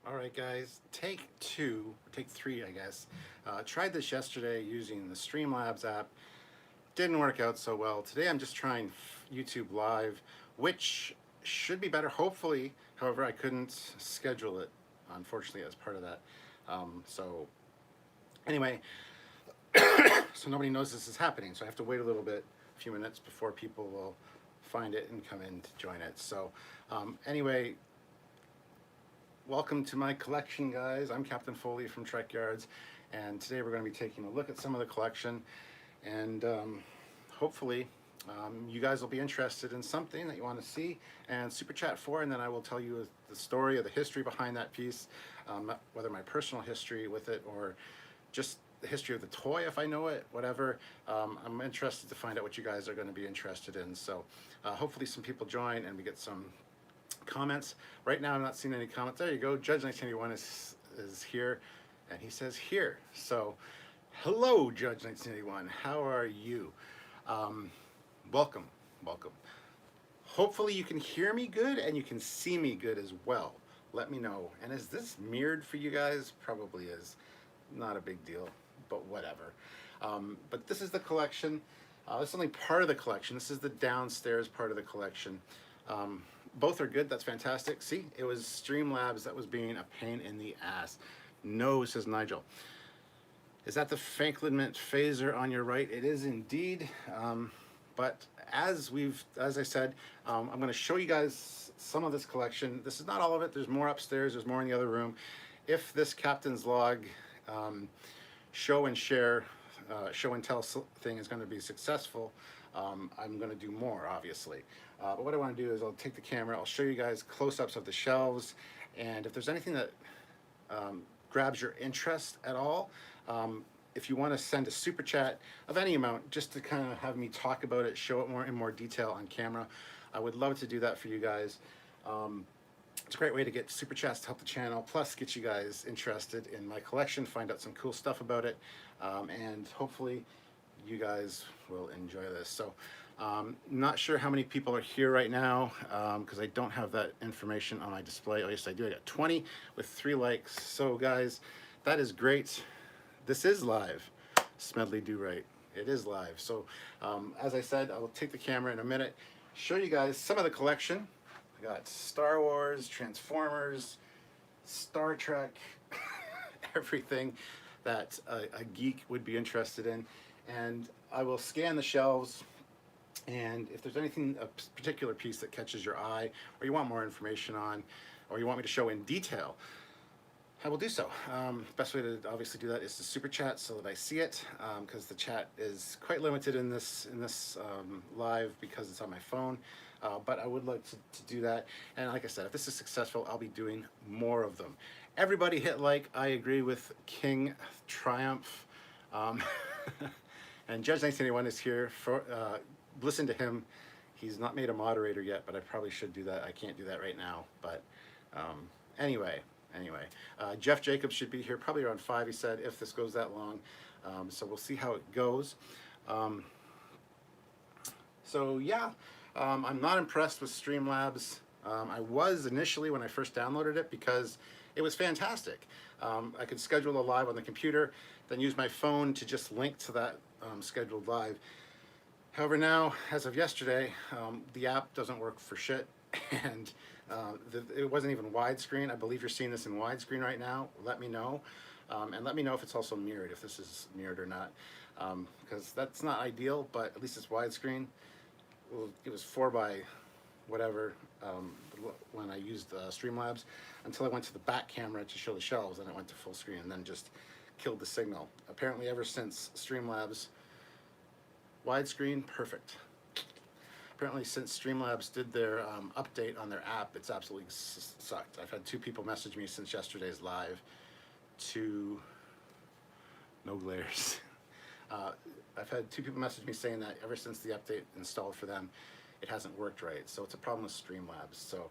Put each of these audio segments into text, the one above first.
All right, guys, take three, I guess. Tried this yesterday using the Streamlabs app. Didn't work out so well. Today I'm just trying YouTube Live, which should be better, hopefully. However, I couldn't schedule it, unfortunately, as part of that. So anyway, so nobody knows this is happening. So I have to wait a little bit, a few minutes before people will find it and come in to join it. So anyway, welcome to my collection, guys. I'm Captain Foley from Trekyards, and today we're going to be taking a look at some of the collection, and hopefully you guys will be interested in something that you want to see and super chat for, and then I will tell you the story or the history behind that piece, whether my personal history with it or just the history of the toy if I know it, whatever. I'm interested to find out what you guys are going to be interested in. So hopefully some people join and we get some comments. Right now I'm not seeing any comments. There you go. Judge 1981 is here, and he says here. So hello, Judge 1981. How are you? Welcome. Hopefully you can hear me good and you can see me good as well. Let me know. And is this mirrored for you guys? Probably is. Not a big deal, but whatever. But this is the collection. This is only part of the collection. This is the downstairs part of the collection. Both are good. That's fantastic. See, it was Streamlabs that was being a pain in the ass. No, says Nigel. Is that the Franklin Mint phaser on your right? It is indeed. But as I said, I'm going to show you guys some of this collection. This is not all of it. There's more upstairs. There's more in the other room. If this Captain's Log show and share, show and tell thing is going to be successful, I'm going to do more, obviously. But what I want to do is I'll take the camera, I'll show you guys close-ups of the shelves, and if there's anything that grabs your interest at all, if you want to send a super chat of any amount just to kind of have me talk about it, show it in more detail on camera, I would love to do that for you guys. It's a great way to get super chats to help the channel, plus get you guys interested in my collection, find out some cool stuff about it, and hopefully you guys will enjoy this. So not sure how many people are here right now because I don't have that information on my display. Oh yes, I do. I got 20 with 3 likes. So guys, that is great. This is live. Smedley do right. It is live. So as I said, I will take the camera in a minute, show you guys some of the collection. I got Star Wars, Transformers, Star Trek, everything that a geek would be interested in. And I will scan the shelves, and if there's anything, a particular piece that catches your eye or you want more information on, or you want me to show in detail, I will do so. Best way to obviously do that is to super chat so that I see it, because the chat is quite limited in this live because it's on my phone. But I would like to do that. And like I said, if this is successful, I'll be doing more of them. Everybody hit like. I agree with King Triumph. And Judge 1981 is here. For listen to him. He's not made a moderator yet, but I probably should do that. I can't do that right now. But anyway. Jeff Jacobs should be here probably around 5, he said, if this goes that long. So we'll see how it goes. So yeah, I'm not impressed with Streamlabs. I was initially when I first downloaded it because it was fantastic. I could schedule a live on the computer, then use my phone to just link to that scheduled live. However, now, as of yesterday, the app doesn't work for shit, and it wasn't even widescreen. I believe you're seeing this in widescreen right now. Let me know, and let me know if it's also mirrored, if this is mirrored or not, because that's not ideal, but at least it's widescreen. Well, it was 4 by whatever when I used Streamlabs, until I went to the back camera to show the shelves, and it went to full screen, and then just killed the signal. Apparently, ever since Streamlabs widescreen, perfect. Apparently, since Streamlabs did their update on their app, it's absolutely sucked. I've had 2 people message me since yesterday's live. No glares. I've had 2 people message me saying that ever since the update installed for them, it hasn't worked right. So it's a problem with Streamlabs. So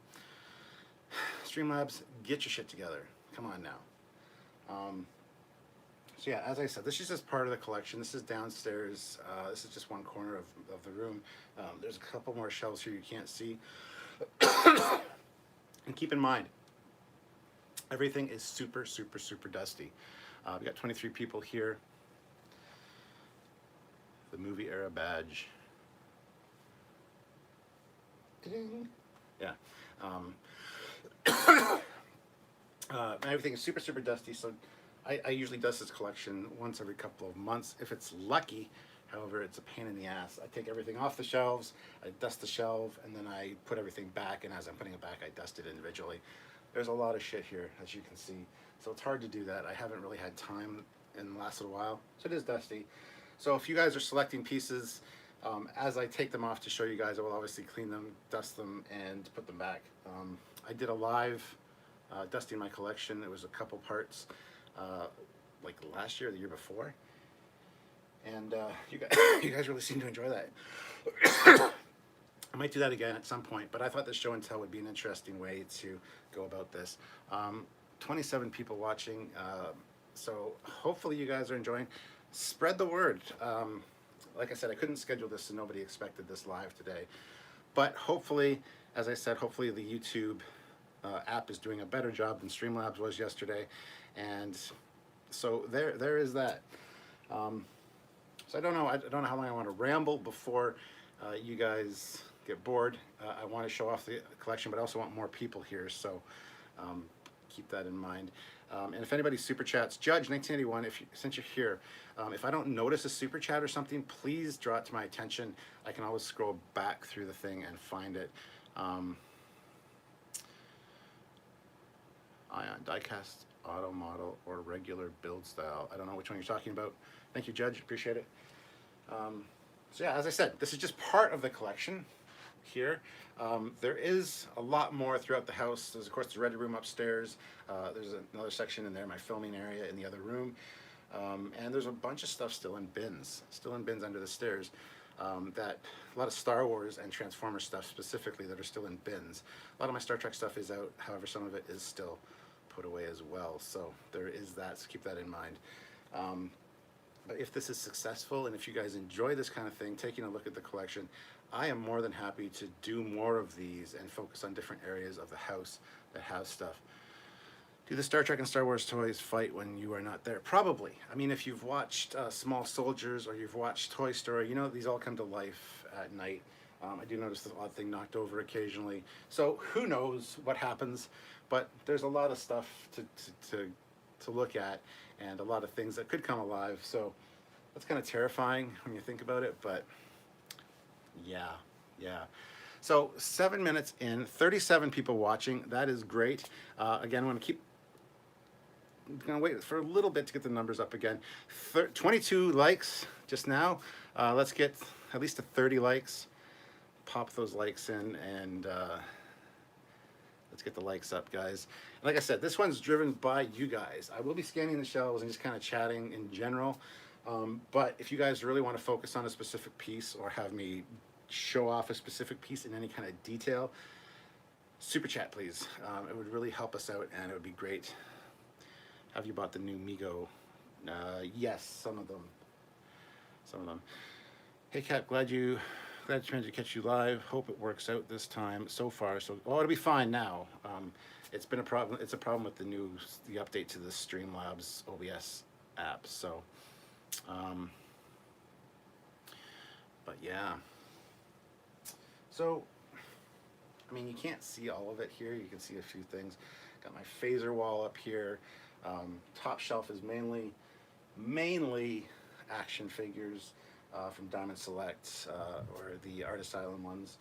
Streamlabs, get your shit together. Come on now. So yeah, as I said, this is just part of the collection. This is downstairs. This is just one corner of the room. There's a couple more shelves here you can't see. And keep in mind, Everything is super, super, super dusty. We got 23 people here. The movie era badge. Ding. Yeah. Everything is super, super dusty, so I usually dust this collection once every couple of months. If it's lucky, however, it's a pain in the ass. I take everything off the shelves, I dust the shelf, and then I put everything back, and as I'm putting it back, I dust it individually. There's a lot of shit here, as you can see, so it's hard to do that. I haven't really had time in the last little while, so it is dusty. So if you guys are selecting pieces, as I take them off to show you guys, I will obviously clean them, dust them, and put them back. I did a live dusting my collection. It was a couple parts, like last year or the year before. And you guys really seem to enjoy that. I might do that again at some point, but I thought the show and tell would be an interesting way to go about this. 27 people watching, so hopefully you guys are enjoying. Spread the word. Like I said, I couldn't schedule this, so nobody expected this live today. But hopefully, as I said, hopefully the YouTube app is doing a better job than Streamlabs was yesterday. And so there is that. So I don't know how long I want to ramble before you guys get bored. I want to show off the collection, but I also want more people here, so keep that in mind. And if anybody super chats, Judge 1981, since you're here, if I don't notice a super chat or something, please draw it to my attention. I can always scroll back through the thing and find it. Ion diecast, auto model, or regular build style. I don't know which one you're talking about. Thank you, Judge. Appreciate it. So yeah, as I said, this is just part of the collection here. There is a lot more throughout the house. There's of course the ready room upstairs. There's another section in there, my filming area in the other room. And there's a bunch of stuff still in bins under the stairs. That a lot of Star Wars and Transformers stuff specifically that are still in bins. A lot of my Star Trek stuff is out, however some of it is still put away as well. So there is that, so keep that in mind. But if this is successful and if you guys enjoy this kind of thing, taking a look at the collection, I am more than happy to do more of these and focus on different areas of the house that have stuff. Do the Star Trek and Star Wars toys fight when you are not there? Probably. I mean, if you've watched Small Soldiers or you've watched Toy Story, you know these all come to life at night. I do notice the odd thing knocked over occasionally. So who knows what happens, but there's a lot of stuff to look at and a lot of things that could come alive. So that's kind of terrifying when you think about it, but yeah. So 7 minutes in, 37 people watching. That is great. Again, I'm going to wait for a little bit to get the numbers up again. 22 likes just now. Let's get at least to 30 likes. Pop those likes in and let's get the likes up, guys. And like I said, this one's driven by you guys. I will be scanning the shelves and just kind of chatting in general. But if you guys really want to focus on a specific piece or have me show off a specific piece in any kind of detail, super chat, please. It would really help us out, and it would be great. Have you bought the new Mego? Yes, some of them. Hey, Kat, glad you managed to catch you live. Hope it works out this time so far. So, well, it'll be fine now. It's been a problem. It's a problem with the update to the Streamlabs OBS app. So, but yeah. So, I mean, you can't see all of it here. You can see a few things. Got my phaser wall up here. Top shelf is mainly action figures from Diamond Select or the Art Asylum ones.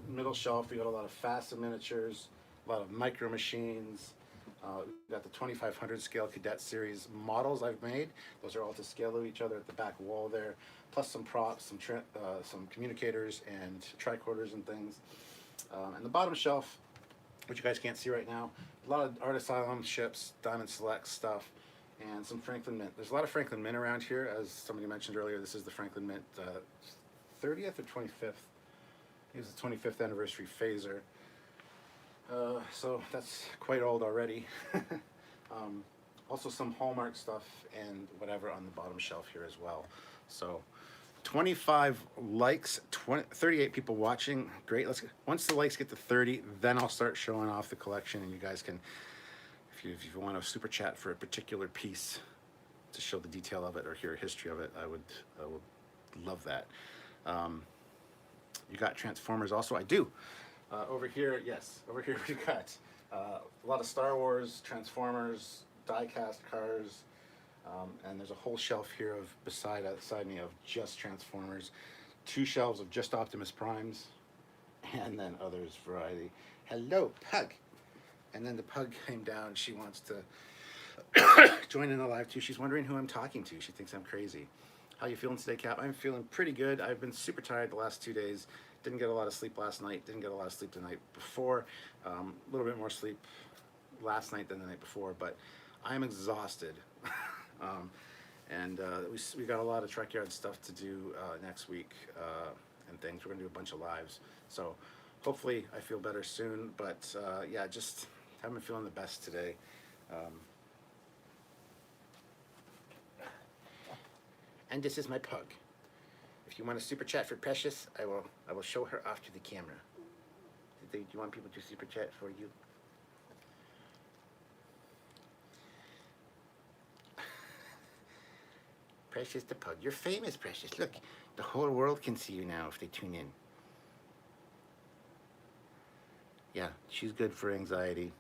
Middle shelf, we got a lot of FASA miniatures, a lot of micro machines. We've got the 2500 scale Cadet Series models I've made. Those are all to scale to each other at the back wall there, plus some props, some communicators and tricorders and things. And the bottom shelf, which you guys can't see right now, a lot of Art Asylum ships, Diamond Select stuff, and some Franklin Mint. There's a lot of Franklin Mint around here. As somebody mentioned earlier, this is the Franklin Mint 30th or 25th. It was the 25th anniversary phaser. So that's quite old already. Also some Hallmark stuff and whatever on the bottom shelf here as well. So 25 likes, 38 people watching. Great. Once the likes get to 30, then I'll start showing off the collection, and you guys can, if you want a super chat for a particular piece to show the detail of it or hear a history of it, I would love that. You got Transformers also? I do. Over here, yes. Over here we got a lot of Star Wars, Transformers, die-cast cars, and there's a whole shelf here of beside me of just Transformers, 2 shelves of just Optimus Primes, and then others variety. Hello, Pug. And then the Pug came down. She wants to join in the live too. She's wondering who I'm talking to. She thinks I'm crazy. How you feeling today, Cap? I'm feeling pretty good. I've been super tired the last 2 days. Didn't get a lot of sleep last night. Didn't get a lot of sleep the night before. A little bit more sleep last night than the night before, but I'm exhausted. We got a lot of Trekyards stuff to do next week and things. We're going to do a bunch of lives. So hopefully I feel better soon. But yeah, just haven't been feeling the best today. And this is my Pug. If you want a super chat for Precious, I will show her off to the camera. Do you want people to super chat for you? Precious the Pug. You're famous, Precious. Look, the whole world can see you now if they tune in. Yeah, she's good for anxiety.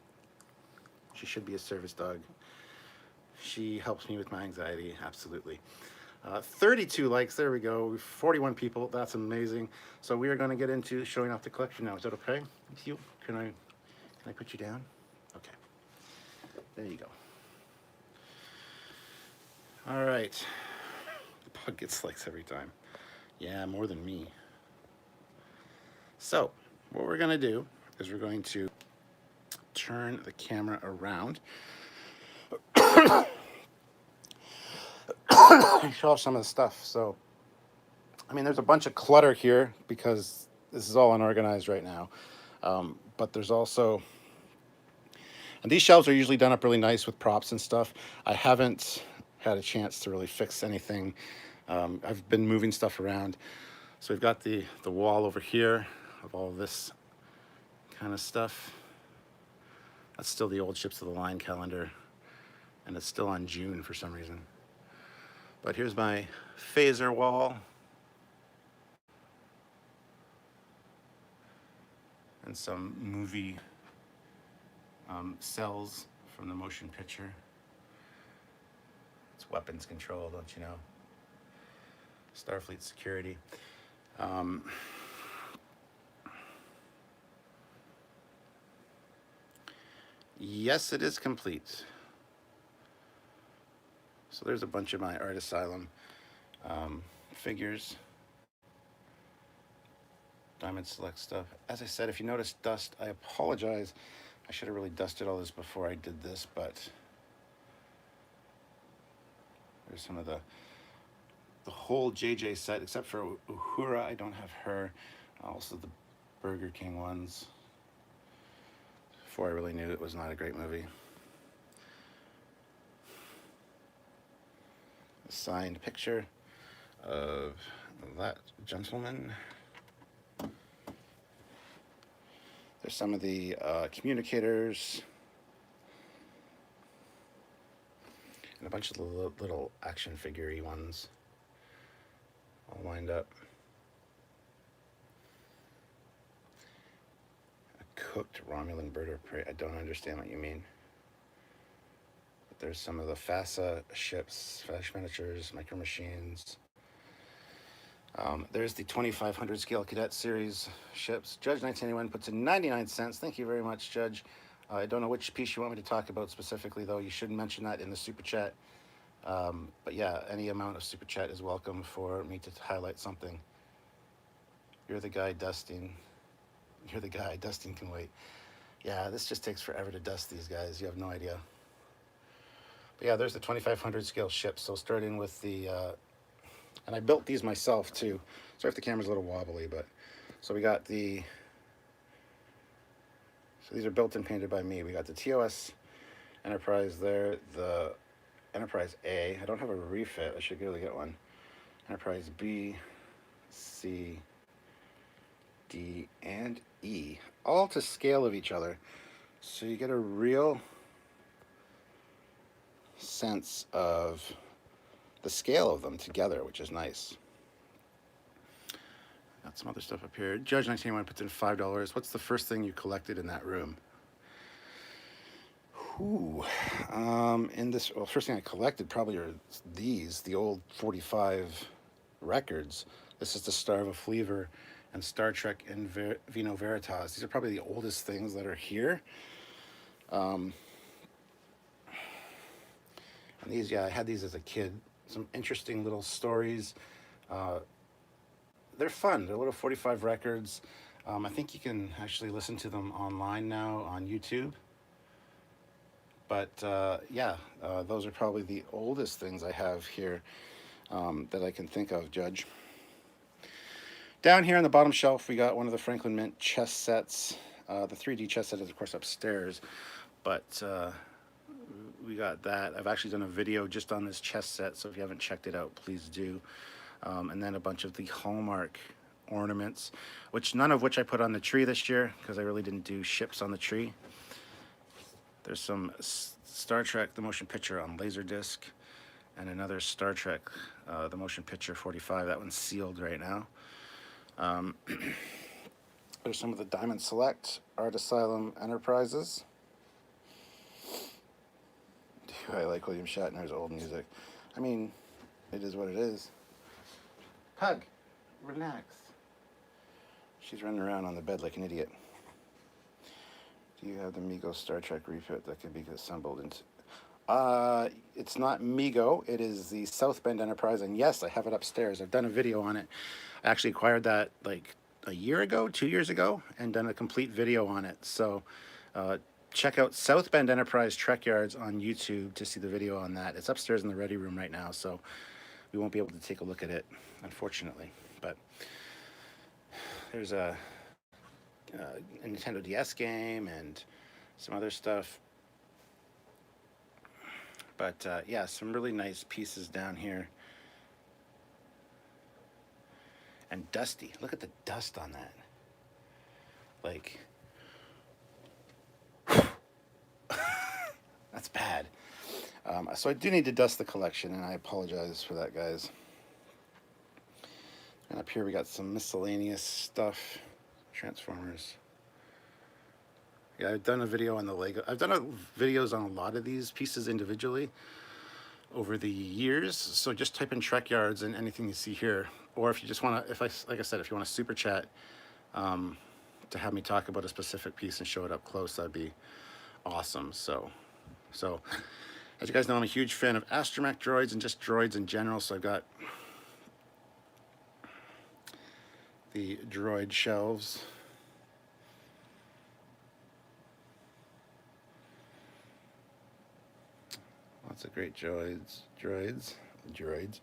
She should be a service dog. She helps me with my anxiety, absolutely. 32 likes, there we go. 41 people, that's amazing. So we are going to get into showing off the collection now. Is that okay with you? Can I put you down? Okay. There you go. All right. The Pug gets likes every time. Yeah, more than me. So what we're going to do is we're going to turn the camera around. Show off some of the stuff. So, I mean, there's a bunch of clutter here because this is all unorganized right now. But there's also, and these shelves are usually done up really nice with props and stuff. I haven't had a chance to really fix anything. I've been moving stuff around. So we've got the wall over here of all of this kind of stuff. That's still the old Ships of the Line calendar, and it's still on June for some reason. But here's my phaser wall. And some movie cells from the motion picture. It's weapons control, don't you know? Starfleet security. Yes, it is complete. So there's a bunch of my Art Asylum figures. Diamond Select stuff. As I said, if you notice dust, I apologize. I should have really dusted all this before I did this, but there's some of the whole JJ set, except for Uhura. I don't have her. Also the Burger King ones. Before I really knew it was not a great movie. A signed picture of that gentleman. There's some of the communicators. And a bunch of little action figure-y ones. All lined up. A cooked Romulan bird of prey. I don't understand what you mean. But there's some of the FASA ships, Flash miniatures, micro machines. There's the 2500 scale cadet series ships. Judge 1981 puts in 99 cents. Thank you very much, Judge. I don't know which piece you want me to talk about specifically, though. You should mention that in the super chat. But yeah, any amount of super chat is welcome for me to highlight something. You're the guy dusting. You're the guy. Dusting can wait. Yeah, this just takes forever to dust these guys. You have no idea. But yeah, there's the 2500 scale ship. So starting with the... and I built these myself too. Sorry if the camera's a little wobbly, but... So we got the... So these are built and painted by me. We got the TOS Enterprise there, the Enterprise A. I don't have a refit. I should really get one. Enterprise B, C, D, and E, all to scale of each other. So you get a real sense of the scale of them together, which is nice. Got some other stuff up here. Judge 1981 puts in $5. What's the first thing you collected in that room? Ooh, well, first thing I collected probably are these, the old 45 records. This is the Star of a Fleaver and Star Trek in Vino Veritas. These are probably the oldest things that are here. And these, yeah, I had these as a kid. Some interesting little stories. They're fun. They're little 45 records. I think you can actually listen to them online now on YouTube. But yeah, those are probably the oldest things I have here that I can think of, Judge. Down here on the bottom shelf, we got one of the Franklin Mint chess sets. The 3D chess set is, of course, upstairs. But we got that. I've actually done a video just on this chess set, so if you haven't checked it out, please do. And then a bunch of the Hallmark ornaments, none of which I put on the tree this year because I really didn't do ships on the tree. There's some Star Trek, the motion picture on Laserdisc, and another Star Trek, the motion picture 45. That one's sealed right now. There's some of the Diamond Select Art Asylum Enterprises. I like William Shatner's old music. I mean, it is what it is. Pug, relax. She's running around on the bed like an idiot. Do you have the Mego Star Trek refit that can be assembled into? It's not Mego. It is the South Bend Enterprise, and yes, I have it upstairs. I've done a video on it. I actually acquired that like a year ago, 2 years ago, and done a complete video on it. So check out South Bend Enterprise Trekyards on YouTube to see the video on that. It's upstairs in the ready room right now, so we won't be able to take a look at it, unfortunately. But there's a Nintendo DS game and some other stuff. But yeah, some really nice pieces down here. And dusty. Look at the dust on that. Like, that's bad. So I do need to dust the collection, and I apologize for that, guys. And up here we got some miscellaneous stuff. Transformers. Yeah, I've done a video on the Lego. I've done videos on a lot of these pieces individually over the years. So just type in Trekyards and anything you see here. Or if you just want to, like I said, if you want to super chat to have me talk about a specific piece and show it up close, that'd be awesome. So as you guys know, I'm a huge fan of astromech droids and just droids in general. So I've got the droid shelves. Lots of great droids,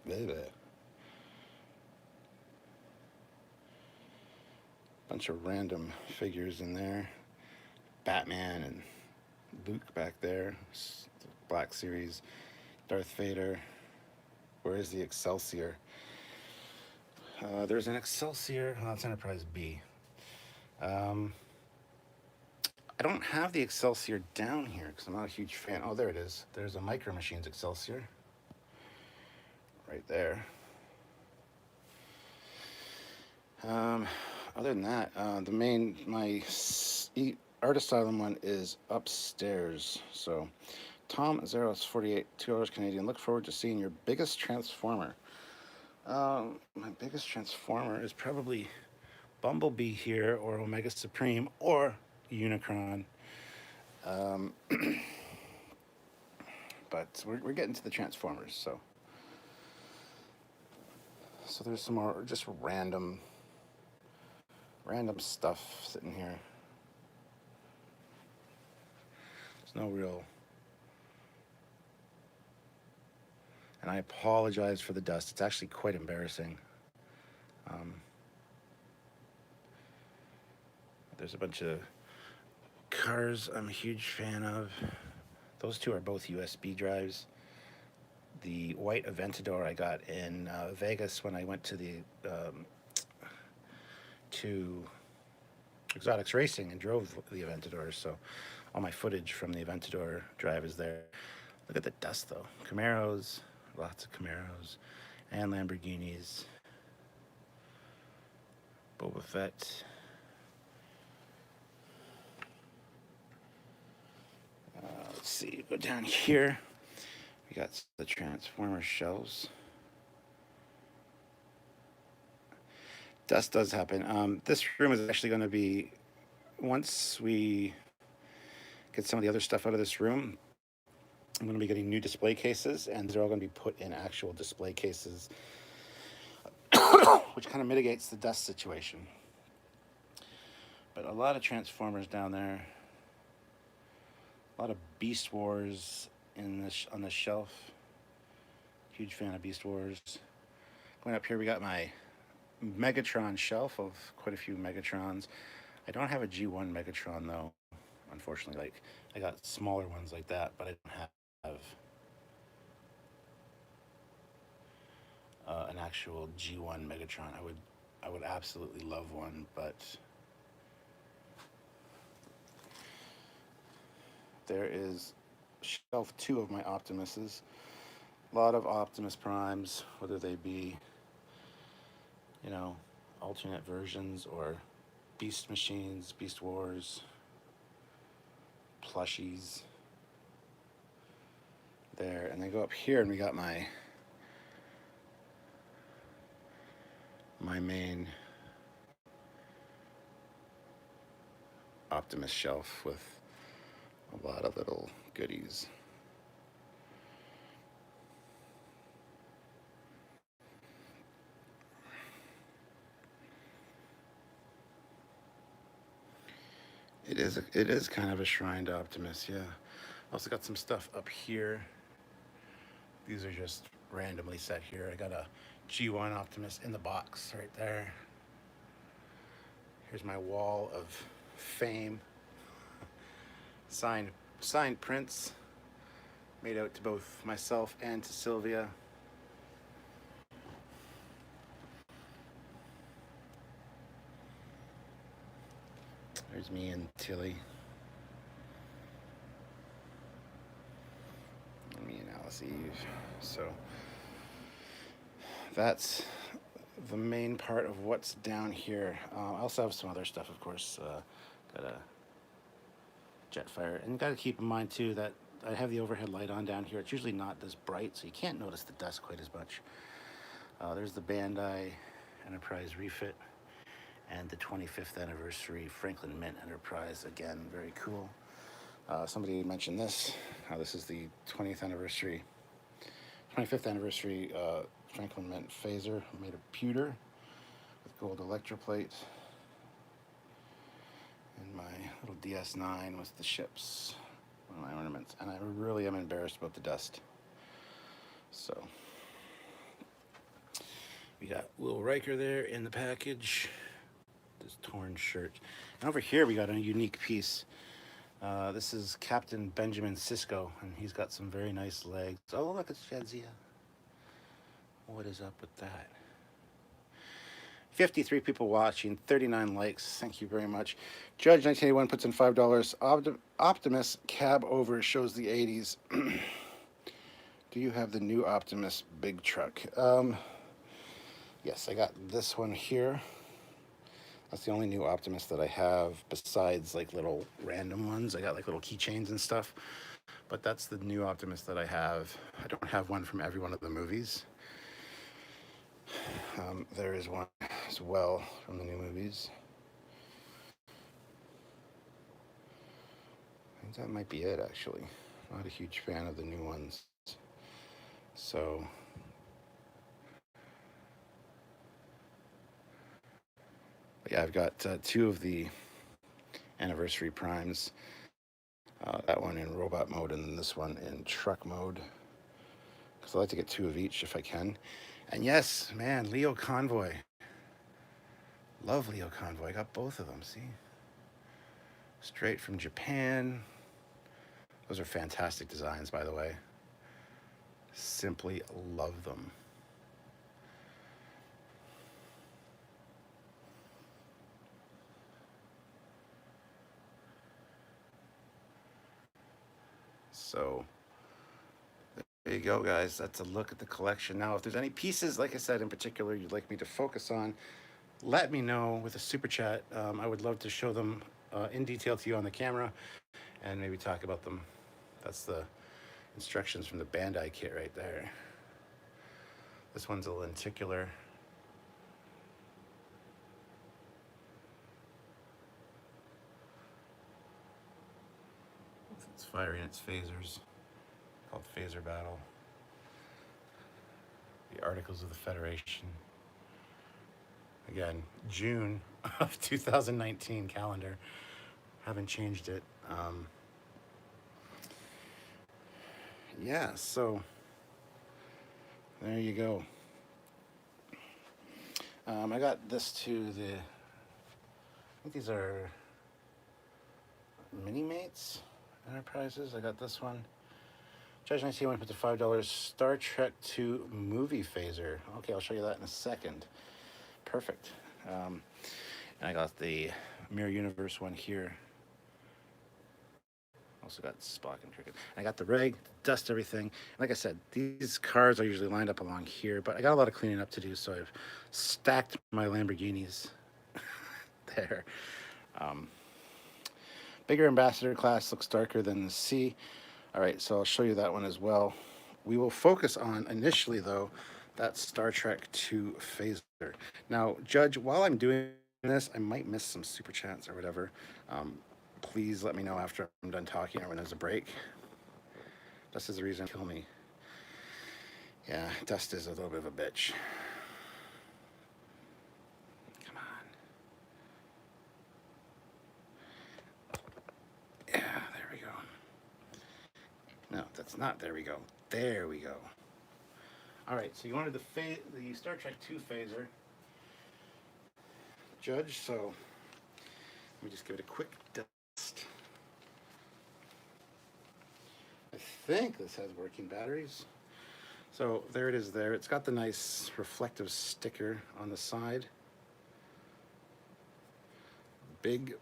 blah, blah. Bunch of random figures in there. Batman and Luke back there. Black Series. Darth Vader. Where is the Excelsior? There's an Excelsior. Oh, that's Enterprise B. I don't have the Excelsior down here because I'm not a huge fan. Oh, there it is. There's a Micro Machines Excelsior. Right there. Other than that, my Art Asylum one is upstairs. So, Tom Zeros 48, $2 Canadian. Look forward to seeing your biggest Transformer. My biggest Transformer is probably Bumblebee here, or Omega Supreme, or Unicron. But we're getting to the Transformers, so there's some more just random stuff sitting here. There's no real, and I apologize for the dust. It's actually quite embarrassing. There's a bunch of cars I'm a huge fan of. Those two are both USB drives. The white Aventador I got in Vegas when I went to the to Exotics Racing and drove the Aventador, so all my footage from the Aventador drive is there. Look at the dust though. Camaros, lots of Camaros, and Lamborghinis. Boba Fett. Let's see, go down here. We got the Transformer shelves. Dust does happen. This room is actually going to be, once we get some of the other stuff out of this room, I'm going to be getting new display cases, and they're all going to be put in actual display cases, which kind of mitigates the dust situation. But a lot of Transformers down there. A lot of Beast Wars on the shelf. Huge fan of Beast Wars. Going up here, we got my Megatron shelf of quite a few Megatrons. I don't have a G1 Megatron though, unfortunately. Like, I got smaller ones like that, but I don't have an actual G1 Megatron. I would absolutely love one, but there is shelf 2 of my Optimuses. A lot of Optimus Primes, whether they be, you know, alternate versions or Beast Machines, Beast Wars, plushies. There, and then go up here and we got my main Optimus shelf with a lot of little goodies. It is kind of a shrine to Optimus, yeah. Also got some stuff up here. These are just randomly set here. I got a G1 Optimus in the box right there. Here's my wall of fame. Signed prints made out to both myself and to Sylvia. There's me and Tilly. And me and Alice Eve. So that's the main part of what's down here. I also have some other stuff, of course. Got a Jetfire. And got to keep in mind, too, that I have the overhead light on down here. It's usually not this bright, so you can't notice the dust quite as much. There's the Bandai Enterprise refit and the 25th anniversary Franklin Mint Enterprise. Again, very cool. Somebody mentioned this. This is the 25th anniversary Franklin Mint phaser made of pewter with gold electroplate. And my little DS9 with the ships, one of my ornaments. And I really am embarrassed about the dust. So, we got Will Riker there in the package. This torn shirt. And over here we got a unique piece. This is Captain Benjamin Sisko, and he's got some very nice legs. Oh, look, it's Jadzia. What is up with that? 53 people watching, 39 likes. Thank you very much. Judge 1981 puts in $5. Optimus cab over shows the 80s. Do you have the new Optimus big truck? Yes, I got this one here. That's the only new Optimus that I have, besides like little random ones. I got like little keychains and stuff, but that's the new Optimus that I have. I don't have one from every one of the movies. There is one as well from the new movies. I think that might be it, actually. Not a huge fan of the new ones. So, yeah, I've got 2 of the anniversary primes. That one in robot mode and then this one in truck mode. Because I like to get 2 of each if I can. And yes, man, Leo Convoy. Love Leo Convoy. I got both of them, see? Straight from Japan. Those are fantastic designs, by the way. Simply love them. So there you go, guys. That's a look at the collection. Now, if there's any pieces, like I said, in particular, you'd like me to focus on, let me know with a super chat. I would love to show them in detail to you on the camera and maybe talk about them. That's the instructions from the Bandai kit right there. This one's a lenticular. It's firing its phasers, called Phaser Battle. The Articles of the Federation. Again, June of 2019 calendar. Haven't changed it. Yeah, so there you go. I got this to the, I think these are Mini-Mates Enterprises. I got this one. Judge 19 went to $5. Star Trek 2 movie phaser. Okay, I'll show you that in a second. Perfect. And I got the Mirror Universe one here. Also got Spock and Cricket. I got the rig, dust everything. Like I said, these cars are usually lined up along here, but I got a lot of cleaning up to do, so I've stacked my Lamborghinis there. Bigger Ambassador class looks darker than the C. All right, so I'll show you that one as well. We will focus on, initially though, that Star Trek 2 phaser. Now, Judge, while I'm doing this, I might miss some super chats or whatever. Please let me know after I'm done talking or when there's a break. Dust is the reason to kill me. Yeah, Dust is a little bit of a bitch. Come on. Yeah, there we go. No, that's not. There we go. There we go. All right, so you wanted the Star Trek 2 phaser, Judge, so let me just give it a quick dust. I think this has working batteries. So there it is there. It's got the nice reflective sticker on the side. Big,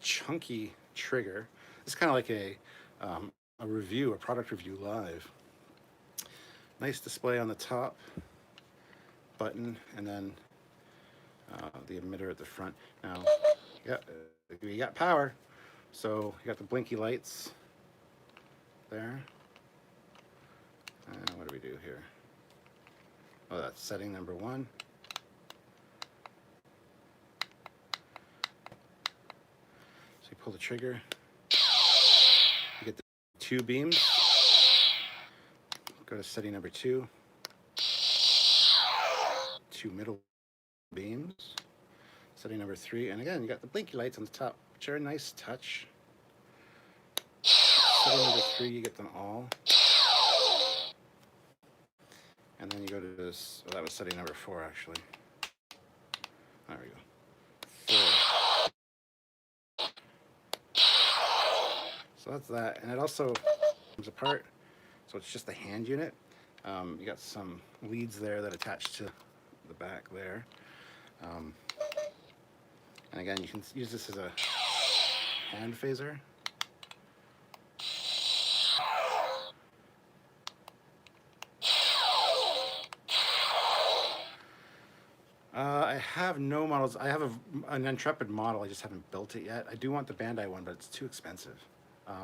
chunky trigger. It's kind of like a review, a product review live. Nice display on the top, button, and then the emitter at the front. Now, you got power, so you got the blinky lights there. What do we do here? Oh, that's setting number 1. So you pull the trigger, you get the 2 beams. Go to setting number 2. 2 middle beams. Setting number 3, and again, you got the blinky lights on the top, which are a nice touch. Setting number 3, you get them all. And then you go to this, oh, that was setting number 4, actually. There we go. 4. So that's that, and it also comes apart. So it's just the hand unit. You got some leads there that attach to the back there. And again, you can use this as a hand phaser. I have no models. I have an Intrepid model. I just haven't built it yet. I do want the Bandai one, but it's too expensive.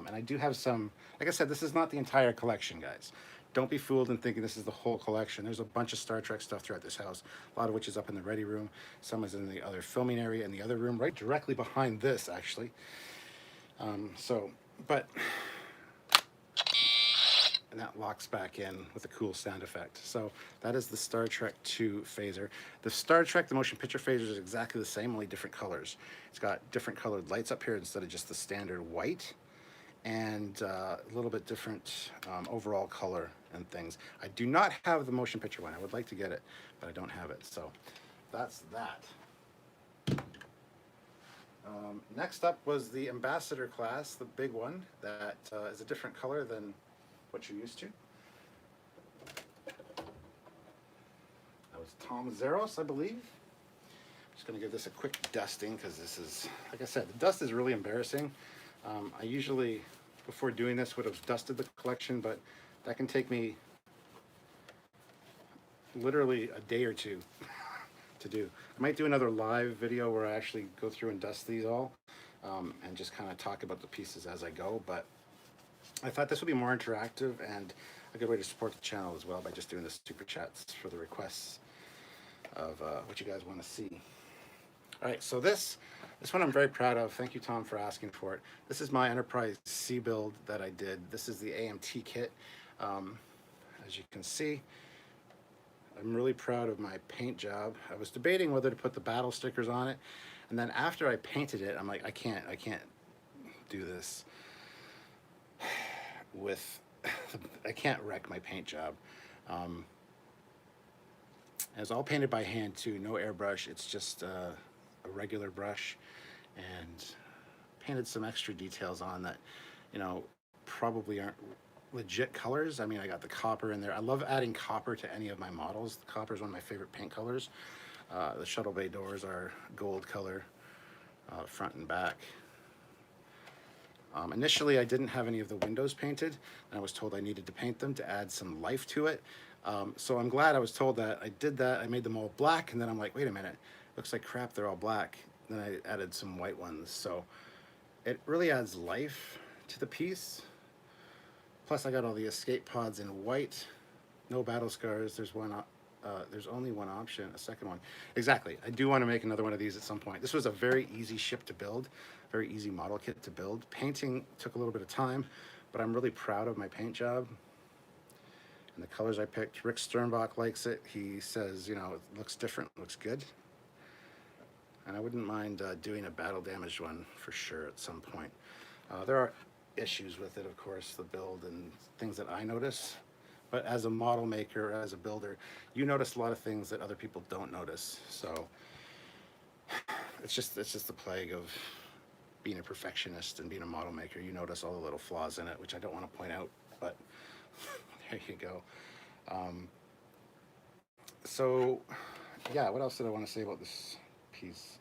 And I do have some, like I said, this is not the entire collection, guys. Don't be fooled in thinking this is the whole collection. There's a bunch of Star Trek stuff throughout this house, a lot of which is up in the ready room. Some is in the other filming area in the other room, right directly behind this, actually. And that locks back in with a cool sound effect. So that is the Star Trek 2 phaser. The Star Trek, the motion picture phaser, is exactly the same, only different colors. It's got different colored lights up here instead of just the standard white, and a little bit different overall color and things. I do not have the motion picture one. I would like to get it, but I don't have it. So that's that. Next up was the Ambassador class, the big one, that is a different color than what you're used to. That was Tom Zeros, I believe. Just gonna give this a quick dusting because this is, like I said, the dust is really embarrassing. I usually, before doing this would have dusted the collection, but that can take me literally a day or two to do. I might do another live video where I actually go through and dust these all and just kind of talk about the pieces as I go, but I thought this would be more interactive and a good way to support the channel as well by just doing the super chats for the requests of what you guys want to see. All right, so this one I'm very proud of. Thank you, Tom, for asking for it. This is my Enterprise C build that I did. This is the AMT kit. As you can see, I'm really proud of my paint job. I was debating whether to put the battle stickers on it, and then after I painted it, I'm like, I can't do this with, I can't wreck my paint job. It's all painted by hand too, no airbrush. It's just a regular brush, and painted some extra details on that, you know, probably aren't legit colors. I mean, I got the copper in there. I love adding copper to any of my models. The copper is one of my favorite paint colors. The shuttle bay doors are gold color, front and back. Initially, I didn't have any of the windows painted, and I was told I needed to paint them to add some life to it. So I'm glad I was told that. I did that. I made them all black, and then I'm like, wait a minute, looks like crap, they're all black. Then I added some white ones. So it really adds life to the piece. Plus, I got all the escape pods in white. No battle scars. There's only one option, a second one. Exactly. I do want to make another one of these at some point. This was a very easy ship to build, very easy model kit to build. Painting took a little bit of time, but I'm really proud of my paint job and the colors I picked. Rick Sternbach likes it. He says, you know, it looks different, looks good. And I wouldn't mind doing a battle damaged one for sure at some point. There are issues with it, of course, the build and things that I notice. But as a model maker, as a builder, you notice a lot of things that other people don't notice. So it's just the plague of being a perfectionist and being a model maker. You notice all the little flaws in it, which I don't want to point out, but there you go. So yeah, what else did I want to say about this piece?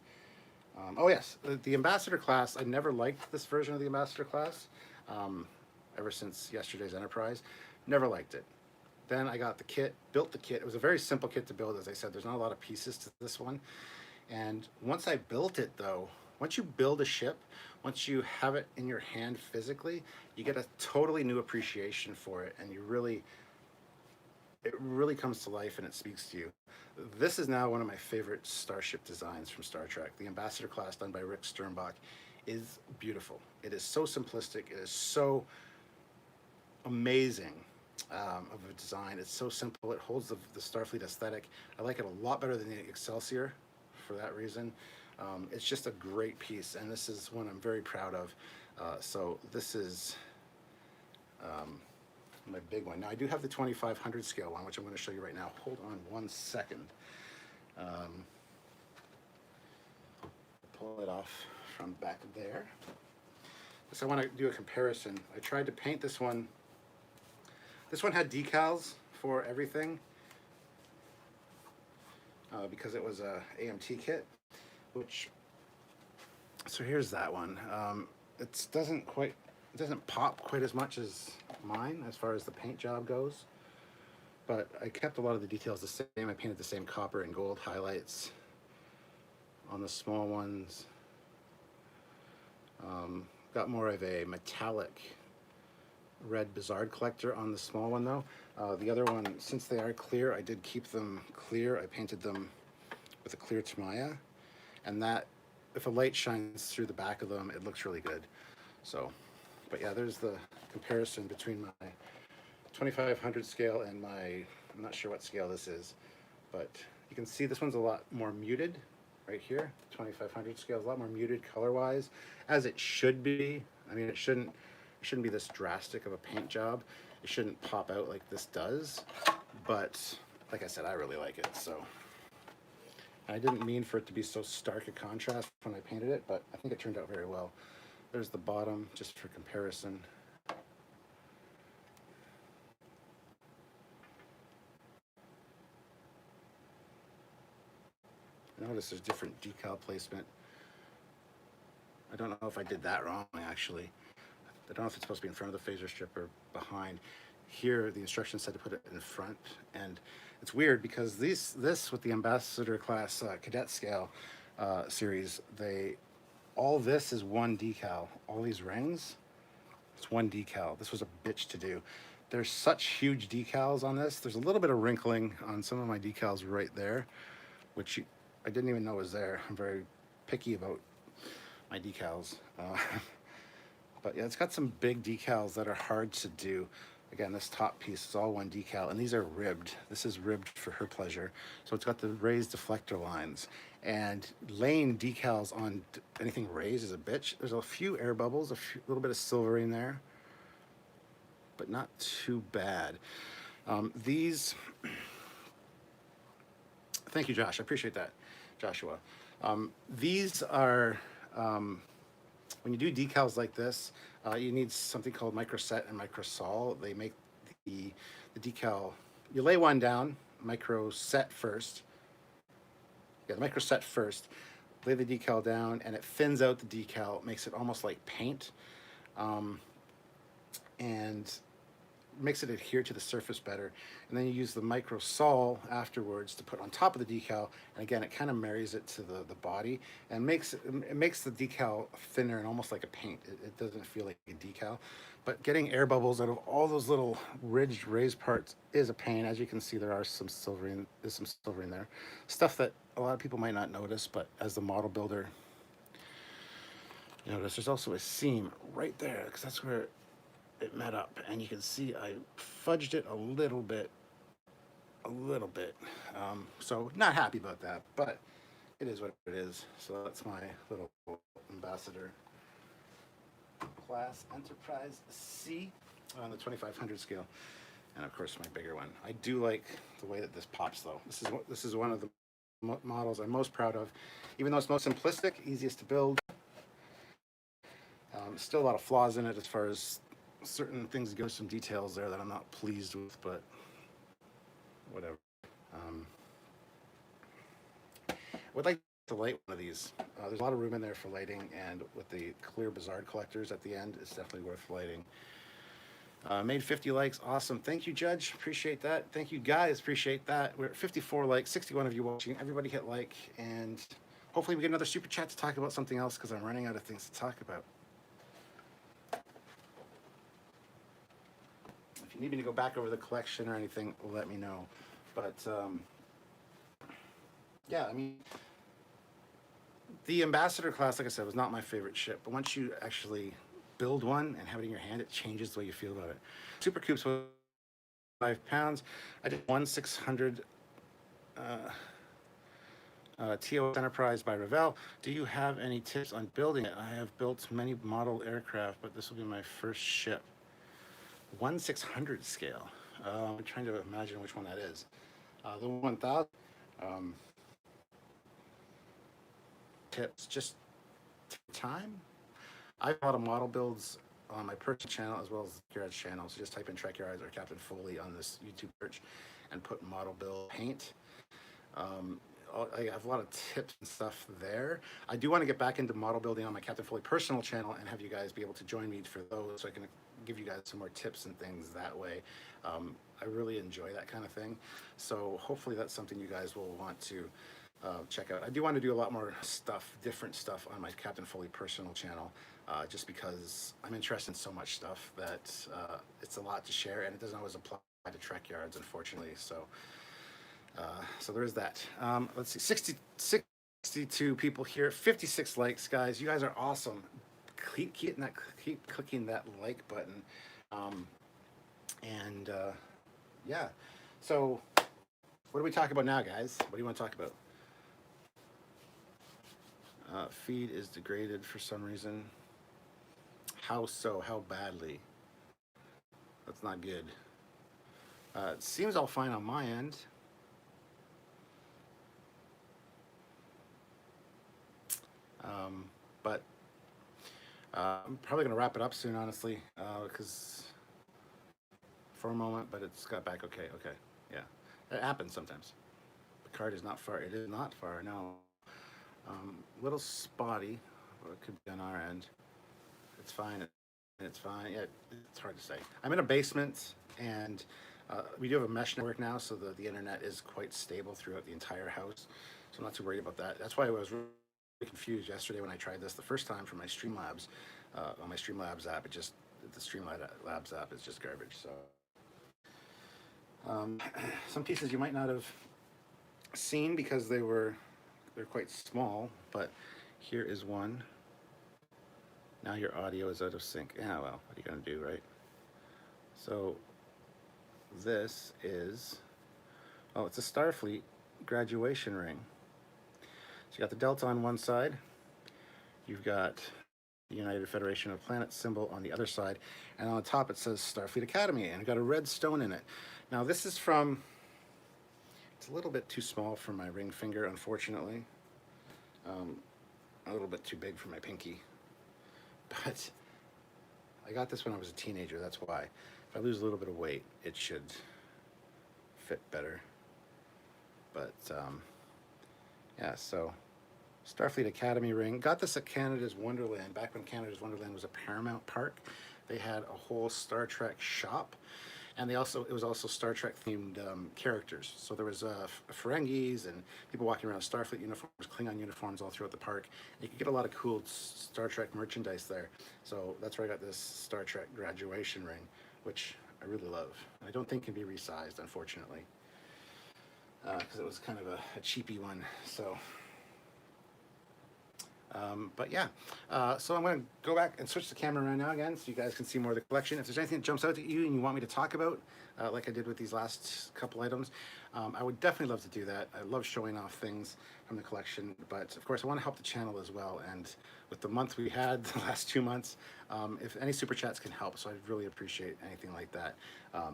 Oh yes, the Ambassador class. I never liked this version of the Ambassador class ever since yesterday's Enterprise. Never liked it. Then I got the kit, built the kit. It was a very simple kit to build, as I said. There's not a lot of pieces to this one. And once I built it, though, once you build a ship, once you have it in your hand physically, you get a totally new appreciation for it, and it really comes to life and it speaks to you. This is now one of my favorite starship designs from Star Trek. The Ambassador class, done by Rick Sternbach, is beautiful. It is so simplistic. It is so amazing of a design. It's so simple. It holds the Starfleet aesthetic. I like it a lot better than the Excelsior for that reason. It's just a great piece, and this is one I'm very proud of. So this is my big one. Now I do have the 2500 scale one, which I'm going to show you right now. Hold on one second. Pull it off from back there. So I want to do a comparison. I tried to paint this one. This one had decals for everything because it was a AMT kit, so here's that one. It doesn't pop quite as much as mine as far as the paint job goes, but I kept a lot of the details the same. I painted the same copper and gold highlights on the small ones. Got more of a metallic red Bizarre collector on the small one though. The other one, since they are clear, I did keep them clear. I painted them with a clear Tamiya, and that, if a light shines through the back of them, it looks really good. So, but yeah, there's the comparison between my 2500 scale and my, I'm not sure what scale this is, but you can see this one's a lot more muted right here. 2500 scale is a lot more muted color-wise, as it should be. I mean, it shouldn't be this drastic of a paint job. It shouldn't pop out like this does, but like I said, I really like it. So I didn't mean for it to be so stark a contrast when I painted it, but I think it turned out very well. There's the bottom, just for comparison. Notice there's different decal placement. I don't know if I did that wrong, actually. I don't know if it's supposed to be in front of the phaser strip or behind. Here, the instructions said to put it in front, and it's weird because this with the Ambassador class cadet scale series, all this is one decal. All these rings, it's one decal. This was a bitch to do. There's such huge decals on this. There's a little bit of wrinkling on some of my decals right there, which I didn't even know was there. I'm very picky about my decals. But yeah, it's got some big decals that are hard to do. Again, this top piece is all one decal, and these are ribbed. This is ribbed for her pleasure. So it's got the raised deflector lines. And laying decals on anything raised is a bitch. There's a few air bubbles, a little bit of silvering there, but not too bad. These, thank you, Josh. I appreciate that, Joshua. These are, when you do decals like this, you need something called microset and microsol. They make the decal, you lay one down, microset first. Yeah, the microset first, lay the decal down, and it thins out the decal, makes it almost like paint, and makes it adhere to the surface better. And then you use the microsol afterwards to put on top of the decal, and again, it kind of marries it to the body and makes the decal thinner and almost like a paint. It doesn't feel like a decal. But getting air bubbles out of all those little ridged raised parts is a pain. As you can see, there's some silvering there. Stuff that a lot of people might not notice, but as the model builder, you notice there's also a seam right there, because that's where it met up, and you can see I fudged it a little bit. So not happy about that, but it is what it is. So that's my little Ambassador class Enterprise C on the 2500 scale, and of course my bigger one. I do like the way that this pops, though. This is one of the models I'm most proud of, even though it's most simplistic, easiest to build. Still a lot of flaws in it as far as certain things go, some details there that I'm not pleased with, but whatever. I would like to light one of these. There's a lot of room in there for lighting, and with the clear Bizarre collectors at the end, it's definitely worth lighting. Made 50 likes, awesome. Thank you, Judge, appreciate that. Thank you, guys, appreciate that. We're at 54 likes, 61 of you watching. Everybody hit like, and hopefully we get another super chat to talk about something else, because I'm running out of things to talk about. If you need me to go back over the collection or anything, let me know. But yeah, I mean, the Ambassador class, like I said, was not my favorite ship, but once you actually build one and have it in your hand, it changes the way you feel about it. Super Coops was 5 pounds. I did 1/600 TOS Enterprise by Revell. Do you have any tips on building it? I have built many model aircraft, but this will be my first ship. 1/600 scale. I'm trying to imagine which one that is. The 1000. Tips, just time. I have a lot of model builds on my personal channel as well as the Trekyards channel. So just type in Trekyards or Captain Foley on this YouTube search and put model build paint. I have a lot of tips and stuff there. I do want to get back into model building on my Captain Foley personal channel and have you guys be able to join me for those, so I can give you guys some more tips and things that way. I really enjoy that kind of thing. So hopefully that's something you guys will want to check out. I do want to do a lot more stuff, different stuff on my Captain Foley personal channel, just because I'm interested in so much stuff that it's a lot to share, and it doesn't always apply to Trekyards, unfortunately. So there is that. Let's see, 62 people here, 56 likes, guys. You guys are awesome. Keep clicking that like button. Yeah. So what do we talk about now, guys? What do you want to talk about? Feed is degraded for some reason. How so? How badly? That's not good. It seems all fine on my end. But I'm probably going to wrap it up soon, honestly, because for a moment, but it's got back okay. Okay, yeah. It happens sometimes. The card is not far. It is not far, no. Little spotty, or it could be on our end. It's fine. It's fine. Yeah, it's hard to say. I'm in a basement, and we do have a mesh network now, so the internet is quite stable throughout the entire house. So I'm not too worried about that. That's why I was really confused yesterday when I tried this the first time for my Streamlabs. On my Streamlabs app, the Streamlabs app is just garbage. So some pieces you might not have seen because they're quite small, but here is one. Now your audio is out of sync. Yeah, well, what are you gonna do, right? So this is, oh, it's a Starfleet graduation ring. So you got the Delta on one side, you've got the United Federation of Planets symbol on the other side, and on the top it says Starfleet Academy, and it's got a red stone in it. Now this is from, it's a little bit too small for my ring finger, unfortunately. A little bit too big for my pinky. But I got this when I was a teenager, that's why. If I lose a little bit of weight, it should fit better. But yeah, so Starfleet Academy ring. Got this at Canada's Wonderland. Back when Canada's Wonderland was a Paramount park, they had a whole Star Trek shop, and it was also Star Trek themed characters. So there was Ferengis and people walking around in Starfleet uniforms, Klingon uniforms all throughout the park. You could get a lot of cool Star Trek merchandise there. So that's where I got this Star Trek graduation ring, which I really love. I don't think can be resized, unfortunately, because it was kind of a cheapy one. So. But yeah, so I'm going to go back and switch the camera around now again so you guys can see more of the collection. If there's anything that jumps out at you and you want me to talk about, like I did with these last couple items, I would definitely love to do that. I love showing off things from the collection, but of course I want to help the channel as well. And with the month we had, the last 2 months, if any super chats can help, so I'd really appreciate anything like that.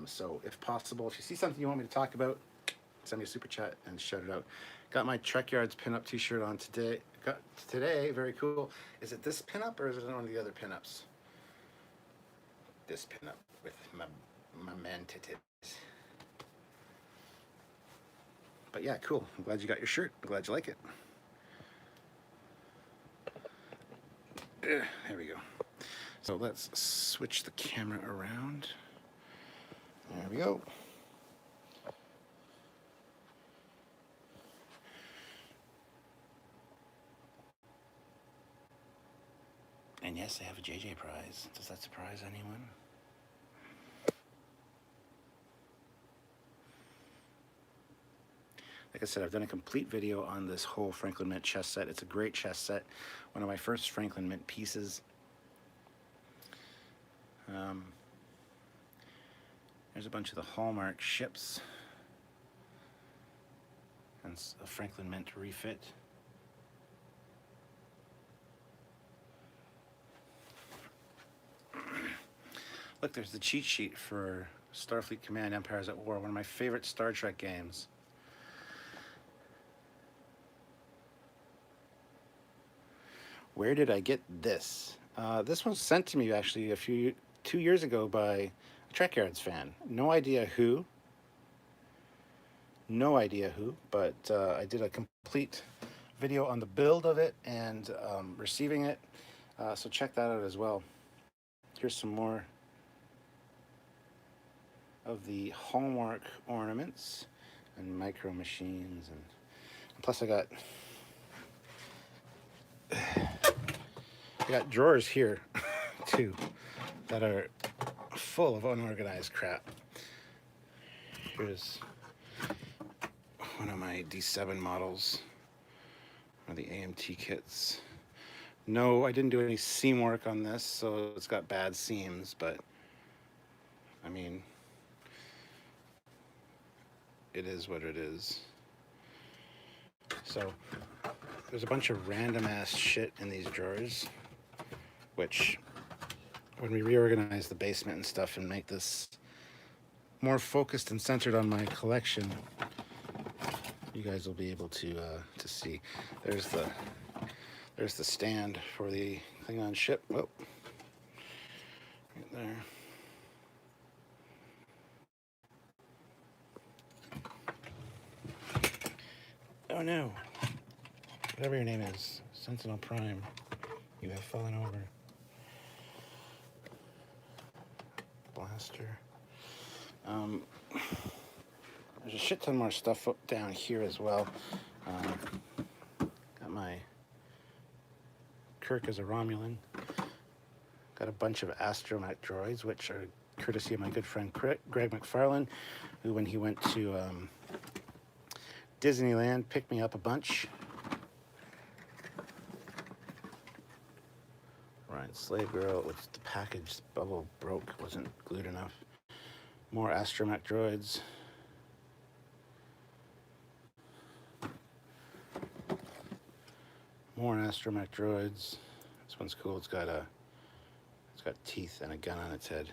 So if possible, if you see something you want me to talk about, send me a super chat and shout it out. Got my Trekyards pinup t-shirt on today. Very cool. Is it this pinup or is it one of the other pinups? This pinup with my man titties. But yeah, cool. I'm glad you got your shirt. I'm glad you like it. There we go. So let's switch the camera around. There we go. And yes, I have a JJ prize. Does that surprise anyone? Like I said, I've done a complete video on this whole Franklin Mint chess set. It's a great chess set. One of my first Franklin Mint pieces. There's a bunch of the Hallmark ships. And a Franklin Mint refit. Look, there's the cheat sheet for Starfleet Command Empires at War, one of my favorite Star Trek games. Where did I get this? This was sent to me actually 2 years ago by a Trekyards fan. No idea who. No idea who, but I did a complete video on the build of it and receiving it. So check that out as well. Here's some more of the Hallmark ornaments and micro machines, and plus I got drawers here too that are full of unorganized crap. Here's one of my D7 models, one of the AMT kits. No, I didn't do any seam work on this, so it's got bad seams, but I mean, it is what it is. So there's a bunch of random ass shit in these drawers, which when we reorganize the basement and stuff and make this more focused and centered on my collection, you guys will be able to see. There's the stand for the Klingon ship. Oh, right there. Oh no. Whatever your name is, Sentinel Prime, you have fallen over. blaster. There's a shit ton more stuff up down here as well. Got my Kirk as a Romulan. Got a bunch of astromech droids, which are courtesy of my good friend Greg McFarlane, who, when he went to Disneyland, picked me up a bunch. Ryan Slave Girl, which the package bubble broke, wasn't glued enough. More astromech droids. More astromech droids. This one's cool. It's got teeth and a gun on its head.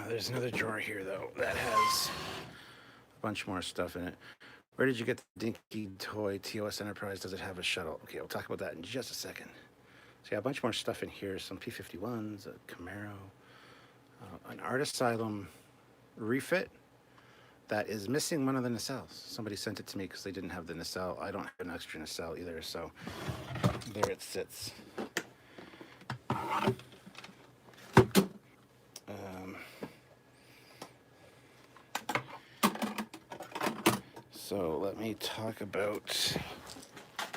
There's another drawer here though that has a bunch more stuff in it. Where did you get the Dinky toy TOS Enterprise? Does it have a shuttle? Okay, we'll talk about that in just a second. So yeah, a bunch more stuff in here. Some P-51s, a Camaro, an Art Asylum refit that is missing one of the nacelles. Somebody sent it to me because they didn't have the nacelle. I don't have an extra nacelle either, so there it sits. So let me talk about,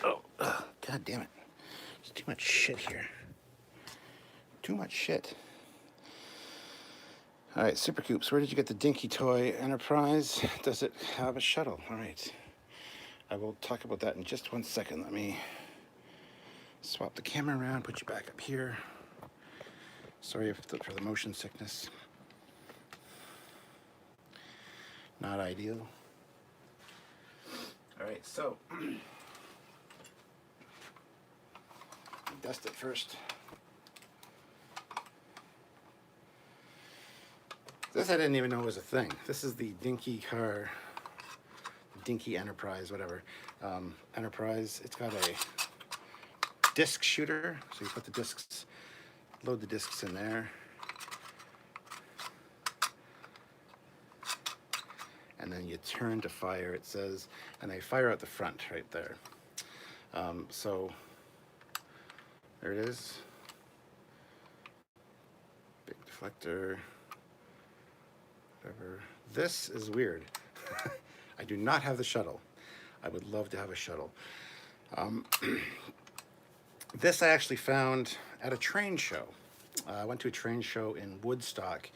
God damn it. There's too much shit here. Too much shit. All right, Super Coops, where did you get the Dinky Toy Enterprise? Does it have a shuttle? All right. I will talk about that in just 1 second. Let me swap the camera around, put you back up here. Sorry for the motion sickness. Not ideal. All right, so dust it first. This I didn't even know was a thing. This is the Dinky car, Dinky Enterprise, whatever. Enterprise. It's got a disc shooter, so you put the discs, load the discs in there. And then you turn to fire, it says, and they fire out the front right there. So there it is. Big deflector, whatever. This is weird. I do not have the shuttle. I would love to have a shuttle. This I actually found at a train show. I went to a train show in Woodstock,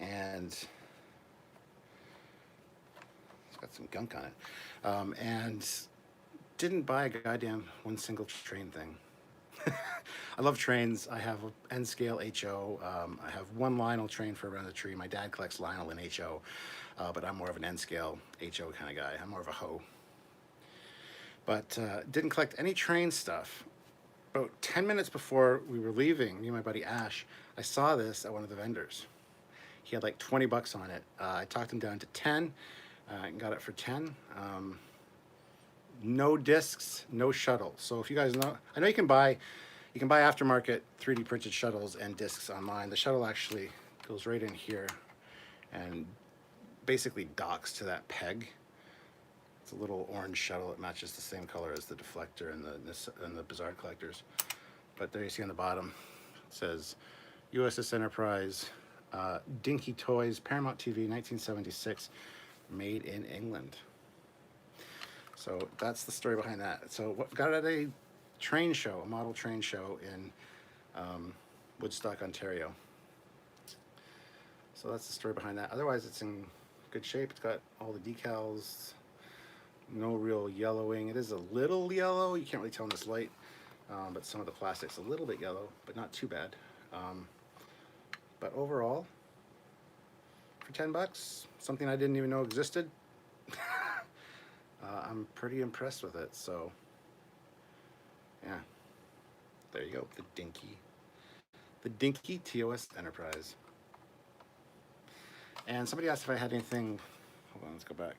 and got some gunk on it, and didn't buy a goddamn one single train thing. I love trains. I have an N-scale HO. I have one Lionel train for around the tree. My dad collects Lionel and HO, but I'm more of an N-scale HO kind of guy. I'm more of a hoe. But didn't collect any train stuff. About 10 minutes before we were leaving, me and my buddy Ash, I saw this at one of the vendors. He had like 20 bucks on it. I talked him down to 10. And got it for 10. No discs, no shuttle. So if you guys know, I know you can buy aftermarket 3D printed shuttles and discs online. The shuttle actually goes right in here and basically docks to that peg. It's a little orange shuttle. It matches the same color as the deflector and the Bizarre Collectors. But there you see on the bottom, it says USS Enterprise, Dinky Toys, Paramount TV, 1976. Made in England. So that's the story behind that. So what got it at a train show, a model train show in Woodstock, Ontario. So that's the story behind that. Otherwise, it's in good shape. It's got all the decals, no real yellowing. It is a little yellow. You can't really tell in this light, but some of the plastic's a little bit yellow, but not too bad. But overall, for 10 bucks, something I didn't even know existed. I'm pretty impressed with it, so yeah, there you go, the Dinky TOS Enterprise. And somebody asked if I had anything, hold on, let's go back.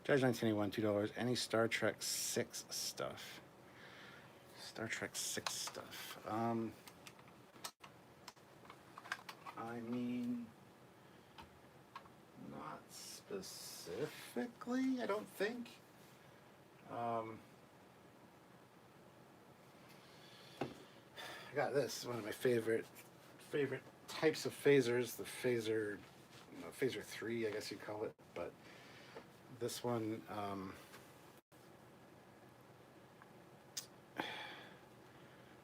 Judge 1981, $2, any Star Trek 6 stuff. Star Trek 6 stuff. I mean, not specifically, I don't think. I got this, one of my favorite types of phasers, the phaser, phaser 3, I guess you'd call it, but this one,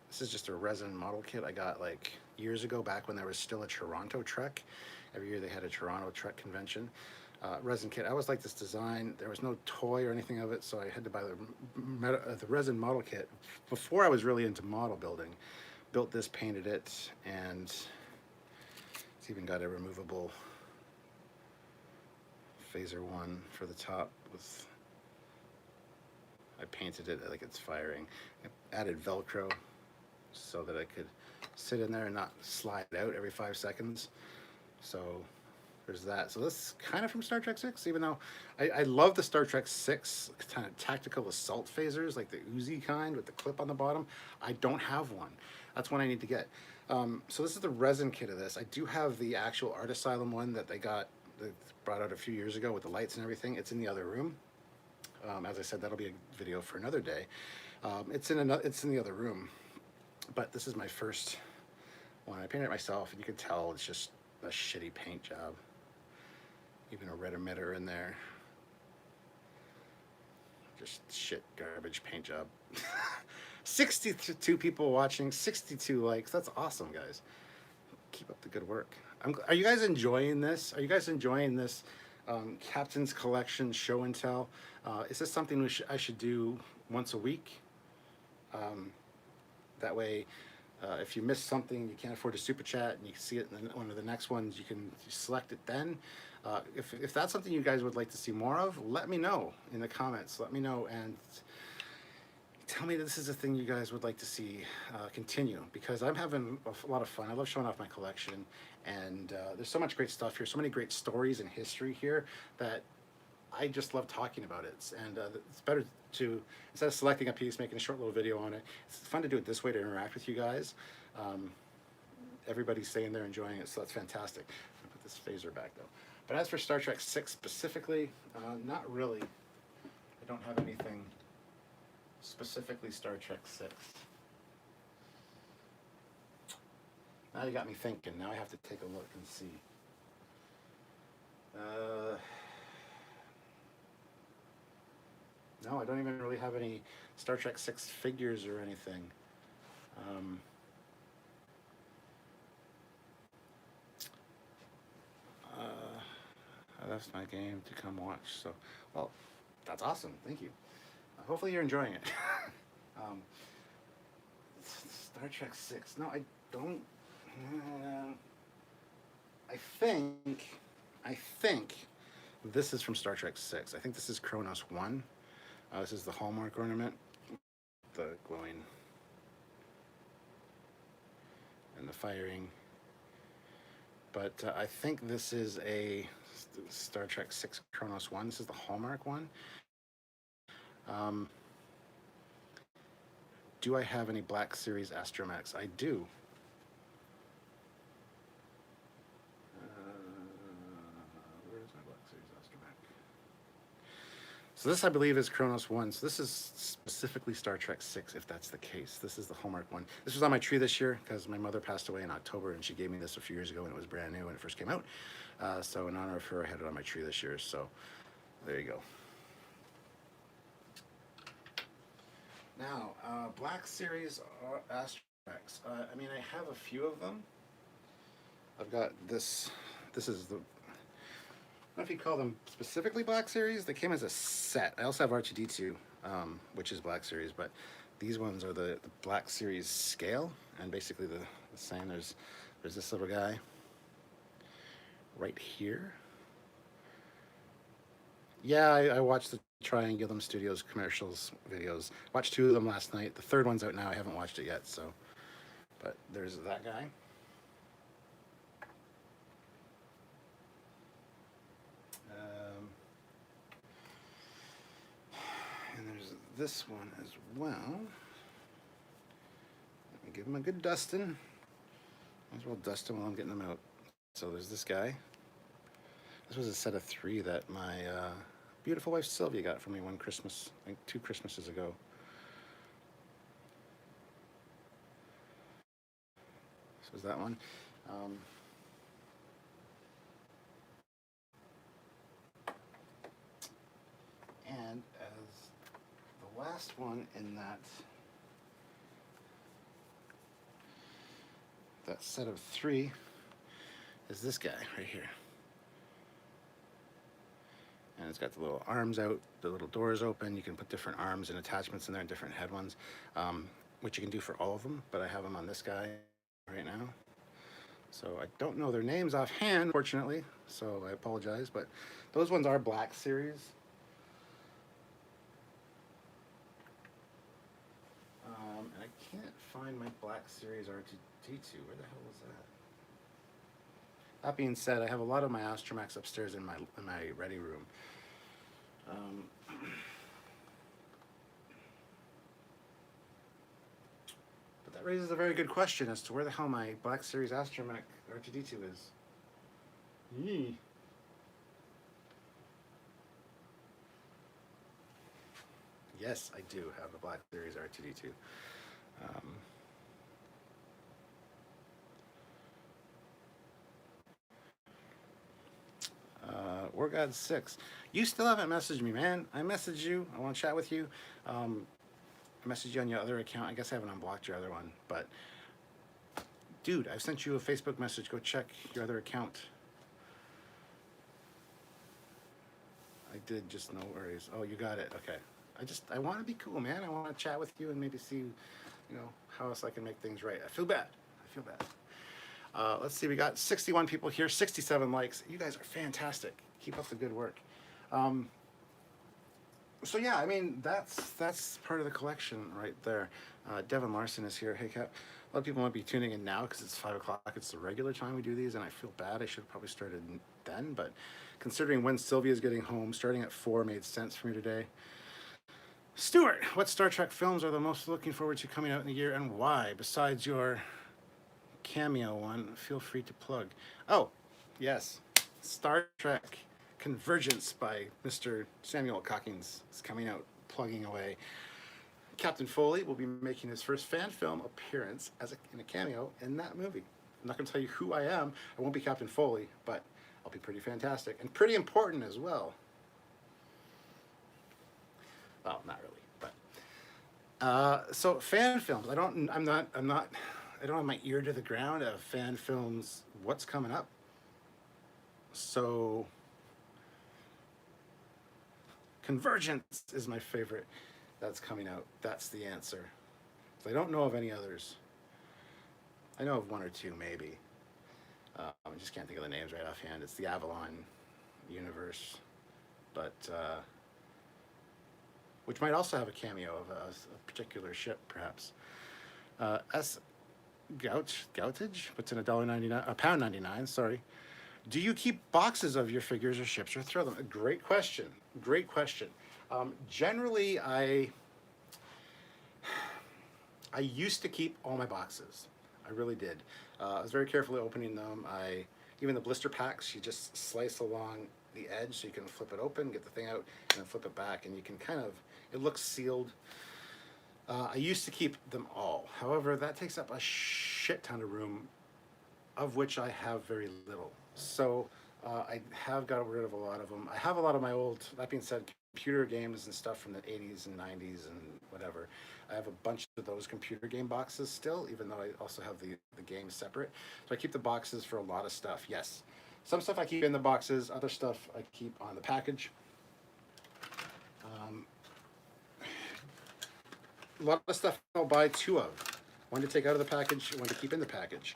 this is just a resin model kit I got like years ago, back when there was still a Toronto Trek. Every year they had a Toronto Trek convention. Resin kit. I always liked this design. There was no toy or anything of it, so I had to buy the resin model kit. Before I was really into model building, built this, painted it, and it's even got a removable phaser 1 for the top. I painted it like it's firing. I added Velcro so that I could sit in there and not slide out every 5 seconds. So there's that. So this is kind of from Star Trek 6, even though I love the Star Trek 6 kind of tactical assault phasers, like the Uzi kind with the clip on the bottom. I don't have one. That's one I need to get. So this is the resin kit of this. I do have the actual Art Asylum one that they brought out a few years ago with the lights and everything. It's in the other room. As I said, that'll be a video for another day. It's in the other room. But this is my first one. I painted it myself, and you can tell it's just a shitty paint job. Even a red emitter in there. Just shit garbage paint job. 62 people watching, 62 likes. That's awesome, guys. Keep up the good work. Are you guys enjoying this? Are you guys enjoying this Captain's Collection show and tell? Is this something I should do once a week? That way, if you miss something, you can't afford to super chat, and you can see it in one of the next ones, you can select it then. If that's something you guys would like to see more of, let me know in the comments. Let me know and tell me that this is a thing you guys would like to see continue, because I'm having a lot of fun. I love showing off my collection, and there's so much great stuff here, so many great stories and history here that I just love talking about it. And it's better to, instead of selecting a piece, making a short little video on it, it's fun to do it this way to interact with you guys. Everybody's staying there enjoying it, so that's fantastic. I'll put this phaser back though. But as for Star Trek 6 specifically, not really. I don't have anything specifically Star Trek 6. Now you got me thinking. Now I have to take a look and see. No, I don't even really have any Star Trek 6 figures or anything. I left my game to come watch, so, well, that's awesome. Thank you. Hopefully you're enjoying it. Star Trek 6. No, I don't. I think this is from Star Trek 6. I think this is Kronos 1. This is the Hallmark ornament, the glowing and the firing. But I think this is a Star Trek 6 Kronos 1. This is the Hallmark one. Do I have any Black Series Astromechs? I do. Where's my Black Series Astromech? So this, I believe, is Kronos 1. So this is specifically Star Trek 6, if that's the case. This is the Hallmark one. This was on my tree this year because my mother passed away in October, and she gave me this a few years ago, and it was brand new when it first came out. So in honor of her, I had it on my tree this year. So there you go. Now, Black Series Astromechs. I mean, I have a few of them. I've got this. This is the, I don't know if you call them specifically Black Series. They came as a set. I also have R2-D2, which is Black Series, but these ones are the Black Series scale, and basically the same. There's this little guy right here. Yeah, I watched the Triangulum Studios commercials videos. Watched 2 of them last night. The third one's out now. I haven't watched it yet, so. But there's that guy. And there's this one as well. Let me give him a good dusting. Might as well dust him while I'm getting them out. So there's this guy. This was a set of 3 that my beautiful wife Sylvia got for me one Christmas, I think 2 Christmases ago. was that one. And as the last one in that set of 3 is this guy right here. And it's got the little arms out, the little doors open. You can put different arms and attachments in there and different head ones, which you can do for all of them, but I have them on this guy right now. So I don't know their names offhand, fortunately, so I apologize, but those ones are Black Series. And I can't find my Black Series R2D2. Where the hell was that? That being said, I have a lot of my Astromechs upstairs in my ready room. But that raises a very good question as to where the hell my Black Series Astromech R2D2 is. Yee. Yes, I do have a Black Series R2D2. War God 6. You still haven't messaged me, man. I messaged you. I want to chat with you. I messaged you on your other account. I guess I haven't unblocked your other one. But, dude, I've sent you a Facebook message. Go check your other account. I did, just no worries. Oh, you got it. Okay. I want to be cool, man. I want to chat with you and maybe see, you know, how else I can make things right. I feel bad. Let's see. We got 61 people here, 67 likes. You guys are fantastic. Keep up the good work. So yeah, I mean, that's part of the collection right there. Devin Larson is here. Hey, Cap. A lot of people might be tuning in now because it's 5 o'clock. It's the regular time we do these, and I feel bad. I should have probably started then, but considering when Sylvia's getting home, starting at 4 made sense for me today. Stuart, what Star Trek films are the most looking forward to coming out in the year, and why? Besides your cameo one, feel free to plug. Oh, yes, Star Trek Convergence by Mr. Samuel Cockings is coming out, plugging away. Captain Foley will be making his first fan film appearance in a cameo in that movie. I'm not going to tell you who I am. I won't be Captain Foley, but I'll be pretty fantastic and pretty important as well. Well, not really, but so fan films. I don't have my ear to the ground of fan films. What's coming up? So Convergence is my favorite. That's coming out. That's the answer. So I don't know of any others. I know of 1 or 2 maybe. I just can't think of the names right offhand. It's the Avalon universe, but which might also have a cameo of a particular ship, perhaps. Goutage? What's in $1.99? £1.99. Sorry. Do you keep boxes of your figures or ships or throw them? Great question. Great question. Generally, I used to keep all my boxes. I really did. I was very carefully opening them. Even the blister packs, you just slice along the edge so you can flip it open, get the thing out, and then flip it back, and you can it looks sealed. I used to keep them all. However, that takes up a shit ton of room, of which I have very little. So I have got rid of a lot of them. I have a lot of my old, that being said, computer games and stuff from the 80s and 90s and whatever. I have a bunch of those computer game boxes still, even though I also have the games separate. So I keep the boxes for a lot of stuff, yes. Some stuff I keep in the boxes, other stuff I keep on the package. A lot of stuff I'll buy 2 of. One to take out of the package, one to keep in the package.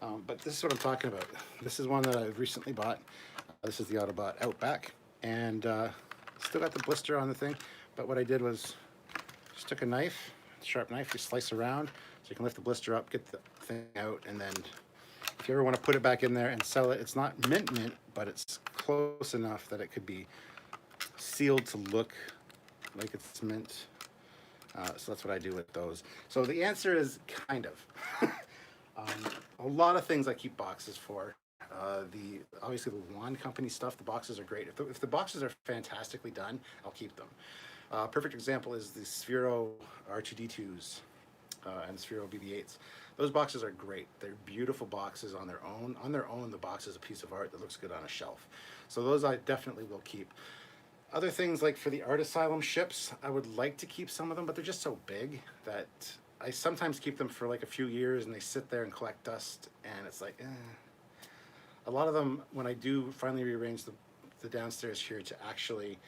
But this is what I'm talking about. This is one that I've recently bought. This is the Autobot Outback. And still got the blister on the thing. But what I did was just took a knife, sharp knife, you slice around so you can lift the blister up, get the thing out, and then if you ever want to put it back in there and sell it, it's not mint, but it's close enough that it could be sealed to look like it's mint. So that's what I do with those. So the answer is kind of. A lot of things I keep boxes for. Obviously the Wand Company stuff, the boxes are great. If the boxes are fantastically done, I'll keep them. Perfect example is the Sphero R2D2s. and Sphero BB-8s. Those boxes are great. They're beautiful boxes on their own. On their own, the box is a piece of art that looks good on a shelf. So those I definitely will keep. Other things like for the Art Asylum ships, I would like to keep some of them, but they're just so big that I sometimes keep them for like a few years and they sit there and collect dust, and it's like, A lot of them, when I do finally rearrange the downstairs here to actually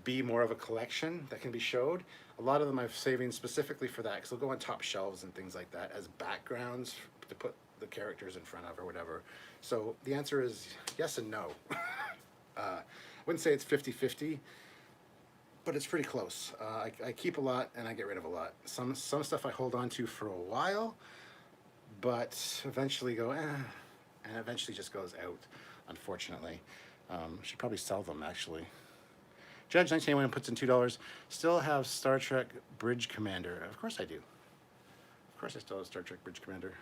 be more of a collection that can be showed, a lot of them I'm saving specifically for that, because they'll go on top shelves and things like that as backgrounds to put the characters in front of or whatever. So the answer is yes and no. I wouldn't say it's 50-50, but it's pretty close. I keep a lot and I get rid of a lot. Some stuff I hold on to for a while, but eventually go, and eventually just goes out, unfortunately. Should probably sell them, actually. Judge 1981 puts in $2. Still have Star Trek Bridge Commander. Of course I do. Of course I still have Star Trek Bridge Commander.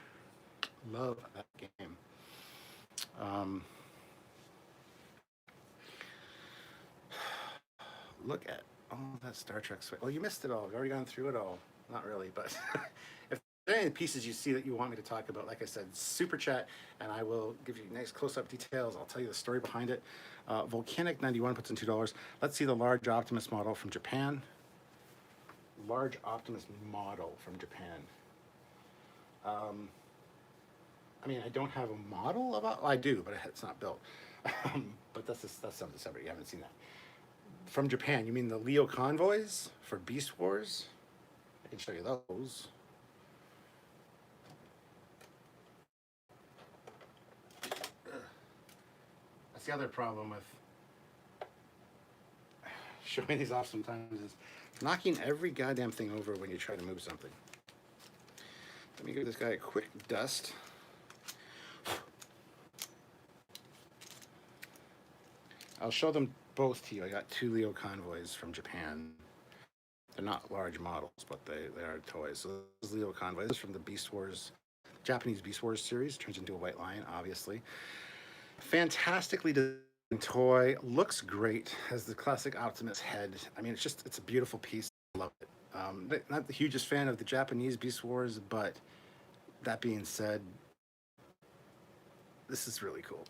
Love that game. Look at all that Star Trek swag. Well, you missed it all. We've already gone through it all. Not really, but if there are any pieces you see that you want me to talk about, like I said, super chat, and I will give you nice close-up details. I'll tell you the story behind it. Volcanic 91 puts in $2. Let's see the large Optimus model from Japan. Large Optimus model from Japan. I mean, I don't have a model of it. Well, I do, but it's not built. But that's something separate. You haven't seen that. From Japan, you mean the Leo convoys for Beast Wars? I can show you those. That's the other problem with showing these off sometimes, is knocking every goddamn thing over when you try to move something. Let me give this guy a quick dust. I'll show them both to you. I got 2 Leo convoys from Japan. They're not large models, but they are toys. So this is Leo convoy. This is from the Beast Wars, Japanese Beast Wars series. Turns into a white lion, obviously. Fantastically designed toy. Looks great. Has the classic Optimus head. I mean, it's a beautiful piece. I love it. Not the hugest fan of the Japanese Beast Wars, but that being said, this is really cool.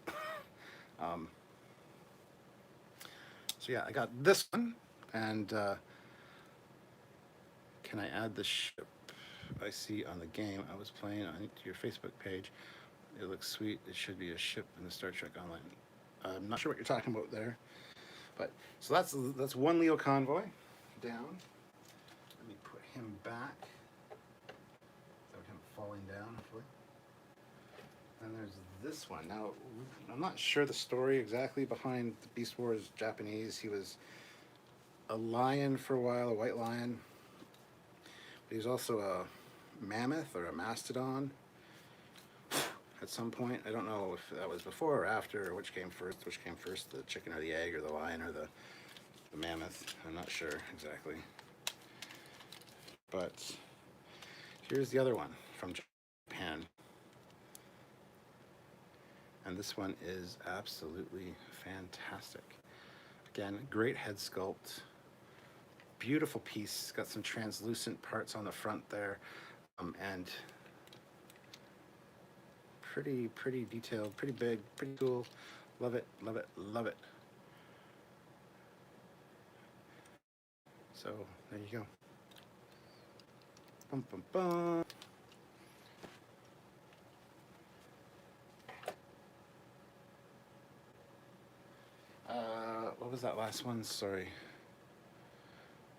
So yeah, I got this one, and can I add the ship I see on the game I was playing on your Facebook page? It looks sweet. It should be a ship in the Star Trek Online. I'm not sure what you're talking about there, but so that's one Leo convoy down. Let me put him back without him falling down, hopefully. And there's this one. Now, I'm not sure the story exactly behind the Beast Wars Japanese. He was a lion for a while, a white lion. But he was also a mammoth or a mastodon at some point. I don't know if that was before or after, or which came first, the chicken or the egg, or the lion or the mammoth. I'm not sure exactly. But here's the other one from Japan. And this one is absolutely fantastic. Again, great head sculpt. Beautiful piece. Got some translucent parts on the front there. And pretty detailed, pretty big, pretty cool. Love it, love it, love it. So, there you go. Bum, bum, bum. What was that last one? Sorry.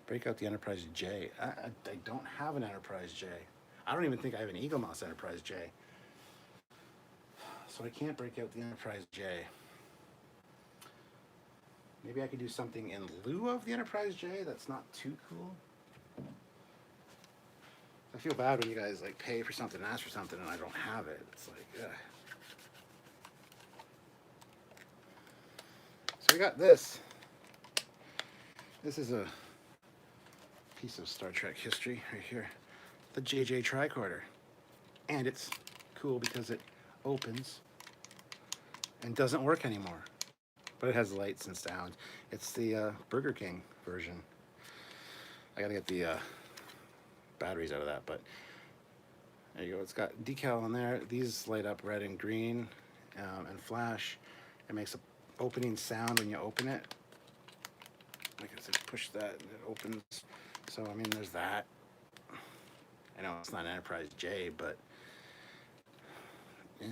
Break out the Enterprise J. I don't have an Enterprise J. I don't even think I have an Eagle Mouse Enterprise J. So I can't break out the Enterprise J. Maybe I could do something in lieu of the Enterprise J that's not too cool. I feel bad when you guys like pay for something and ask for something and I don't have it. It's like, ugh. So we got this. This is a piece of Star Trek history right here. The JJ tricorder. And it's cool because it opens and doesn't work anymore. But it has lights and sound. It's the Burger King version. I gotta get the batteries out of that, but there you go. It's got decal on there. These light up red and green and flash. It makes a opening sound when you open it. Like I said, push that and it opens. So, I mean, there's that. I know it's not an Enterprise J, but yeah.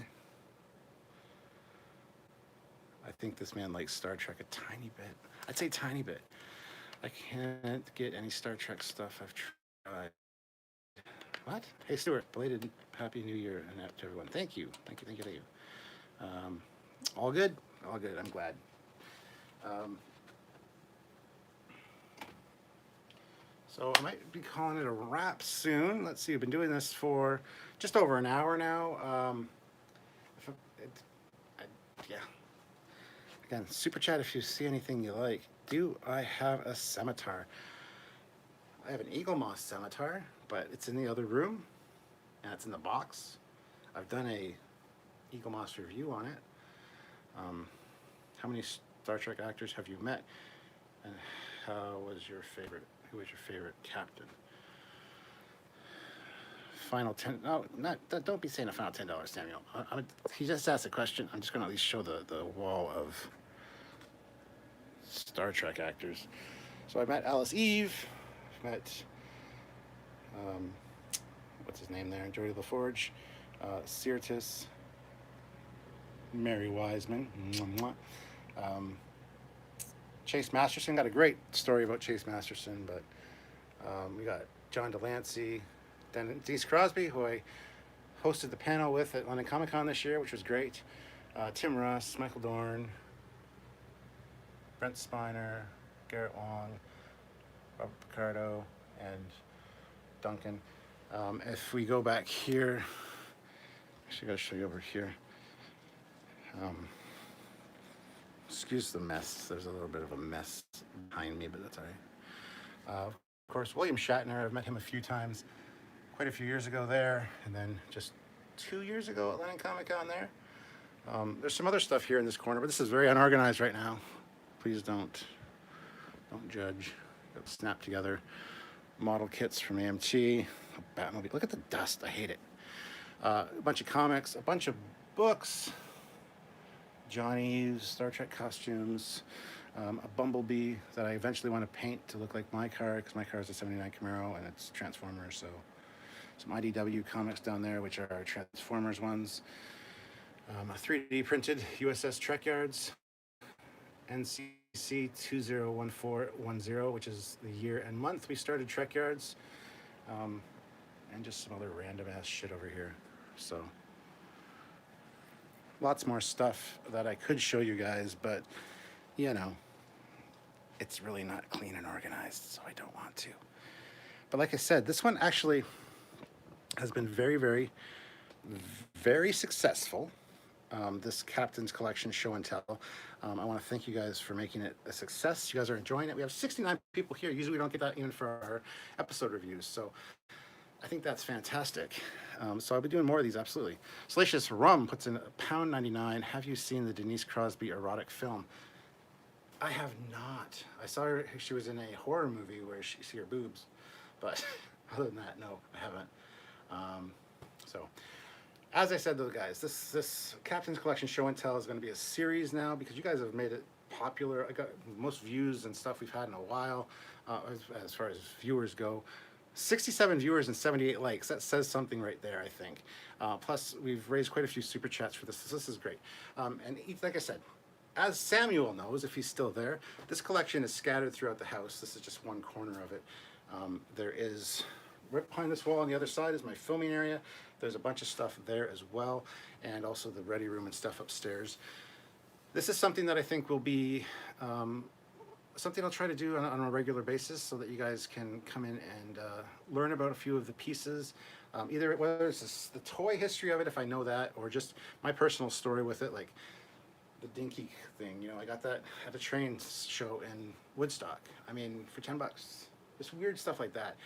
I think this man likes Star Trek a tiny bit. I'd say tiny bit. I can't get any Star Trek stuff I've tried. What? Hey, Stuart, belated Happy New Year and to everyone. Thank you. Thank you, thank you, thank you. All good? All good. I'm glad. So I might be calling it a wrap soon. Let's see, I've been doing this for just over an hour now. Yeah. Again, super chat if you see anything you like. Do I have a scimitar? I have an eagle moss scimitar, but it's in the other room, and it's in the box. I've done a eagle moss review on it. How many Star Trek actors have you met? And who was your favorite captain? Final 10, no, don't be saying a final $10, Samuel. He just asked a question. I'm just gonna at least show the wall of Star Trek actors. So I met Alice Eve, met, what's his name there? Geordie LaForge, Sirtis, Mary Wiseman, Chase Masterson. Got a great story about Chase Masterson, but we got John Delancey, Denise Crosby, who I hosted the panel with at London Comic Con this year, which was great. Tim Russ, Michael Dorn, Brent Spiner, Garrett Wong, Robert Picardo, and Duncan. If we go back here, actually, I gotta show you over here. Excuse the mess. There's a little bit of a mess behind me, but that's all right. Of course, William Shatner. I've met him a few times, quite a few years ago there, and then just 2 years ago at London Comic Con there. There's some other stuff here in this corner, but this is very unorganized right now. Please don't judge. Got snapped together model kits from AMT, a Batmobile. Look at the dust. I hate it. A bunch of comics, a bunch of books. Johnny's Star Trek costumes, a Bumblebee that I eventually want to paint to look like my car, because my car is a 79 Camaro and it's Transformers. So some IDW comics down there, which are Transformers ones. A 3D printed USS Trekyards, NCC 201410, which is the year and month we started Trekyards, and just some other random ass shit over here. So lots more stuff that I could show you guys, but you know, it's really not clean and organized, so I don't want to. But like I said, this one actually has been very, very, very successful. This Captain's Collection show and tell. I want to thank you guys for making it a success. You guys are enjoying it. We have 69 people here. Usually we don't get that even for our episode reviews, so I think that's fantastic. So I'll be doing more of these, absolutely. Salacious Rum puts in £1.99. Have you seen the Denise Crosby erotic film? I have not. I saw her, she was in a horror movie where you see her boobs. But other than that, no, I haven't. So, as I said though, guys, this Captain's Collection show and tell is going to be a series now because you guys have made it popular. I got most views and stuff we've had in a while as far as viewers go. 67 viewers and 78 likes. That says something right there, I think. Plus, we've raised quite a few super chats for this. So this is great. And like I said, as Samuel knows, if he's still there, this collection is scattered throughout the house. This is just one corner of it. There is, right behind this wall on the other side is my filming area. There's a bunch of stuff there as well, and also the ready room and stuff upstairs. This is something that I think will be something I'll try to do on a regular basis so that you guys can come in and learn about a few of the pieces. Either whether it's the toy history of it, if I know that, or just my personal story with it, like the Dinky thing. You know, I got that at a train show in Woodstock. I mean, for $10. Just weird stuff like that.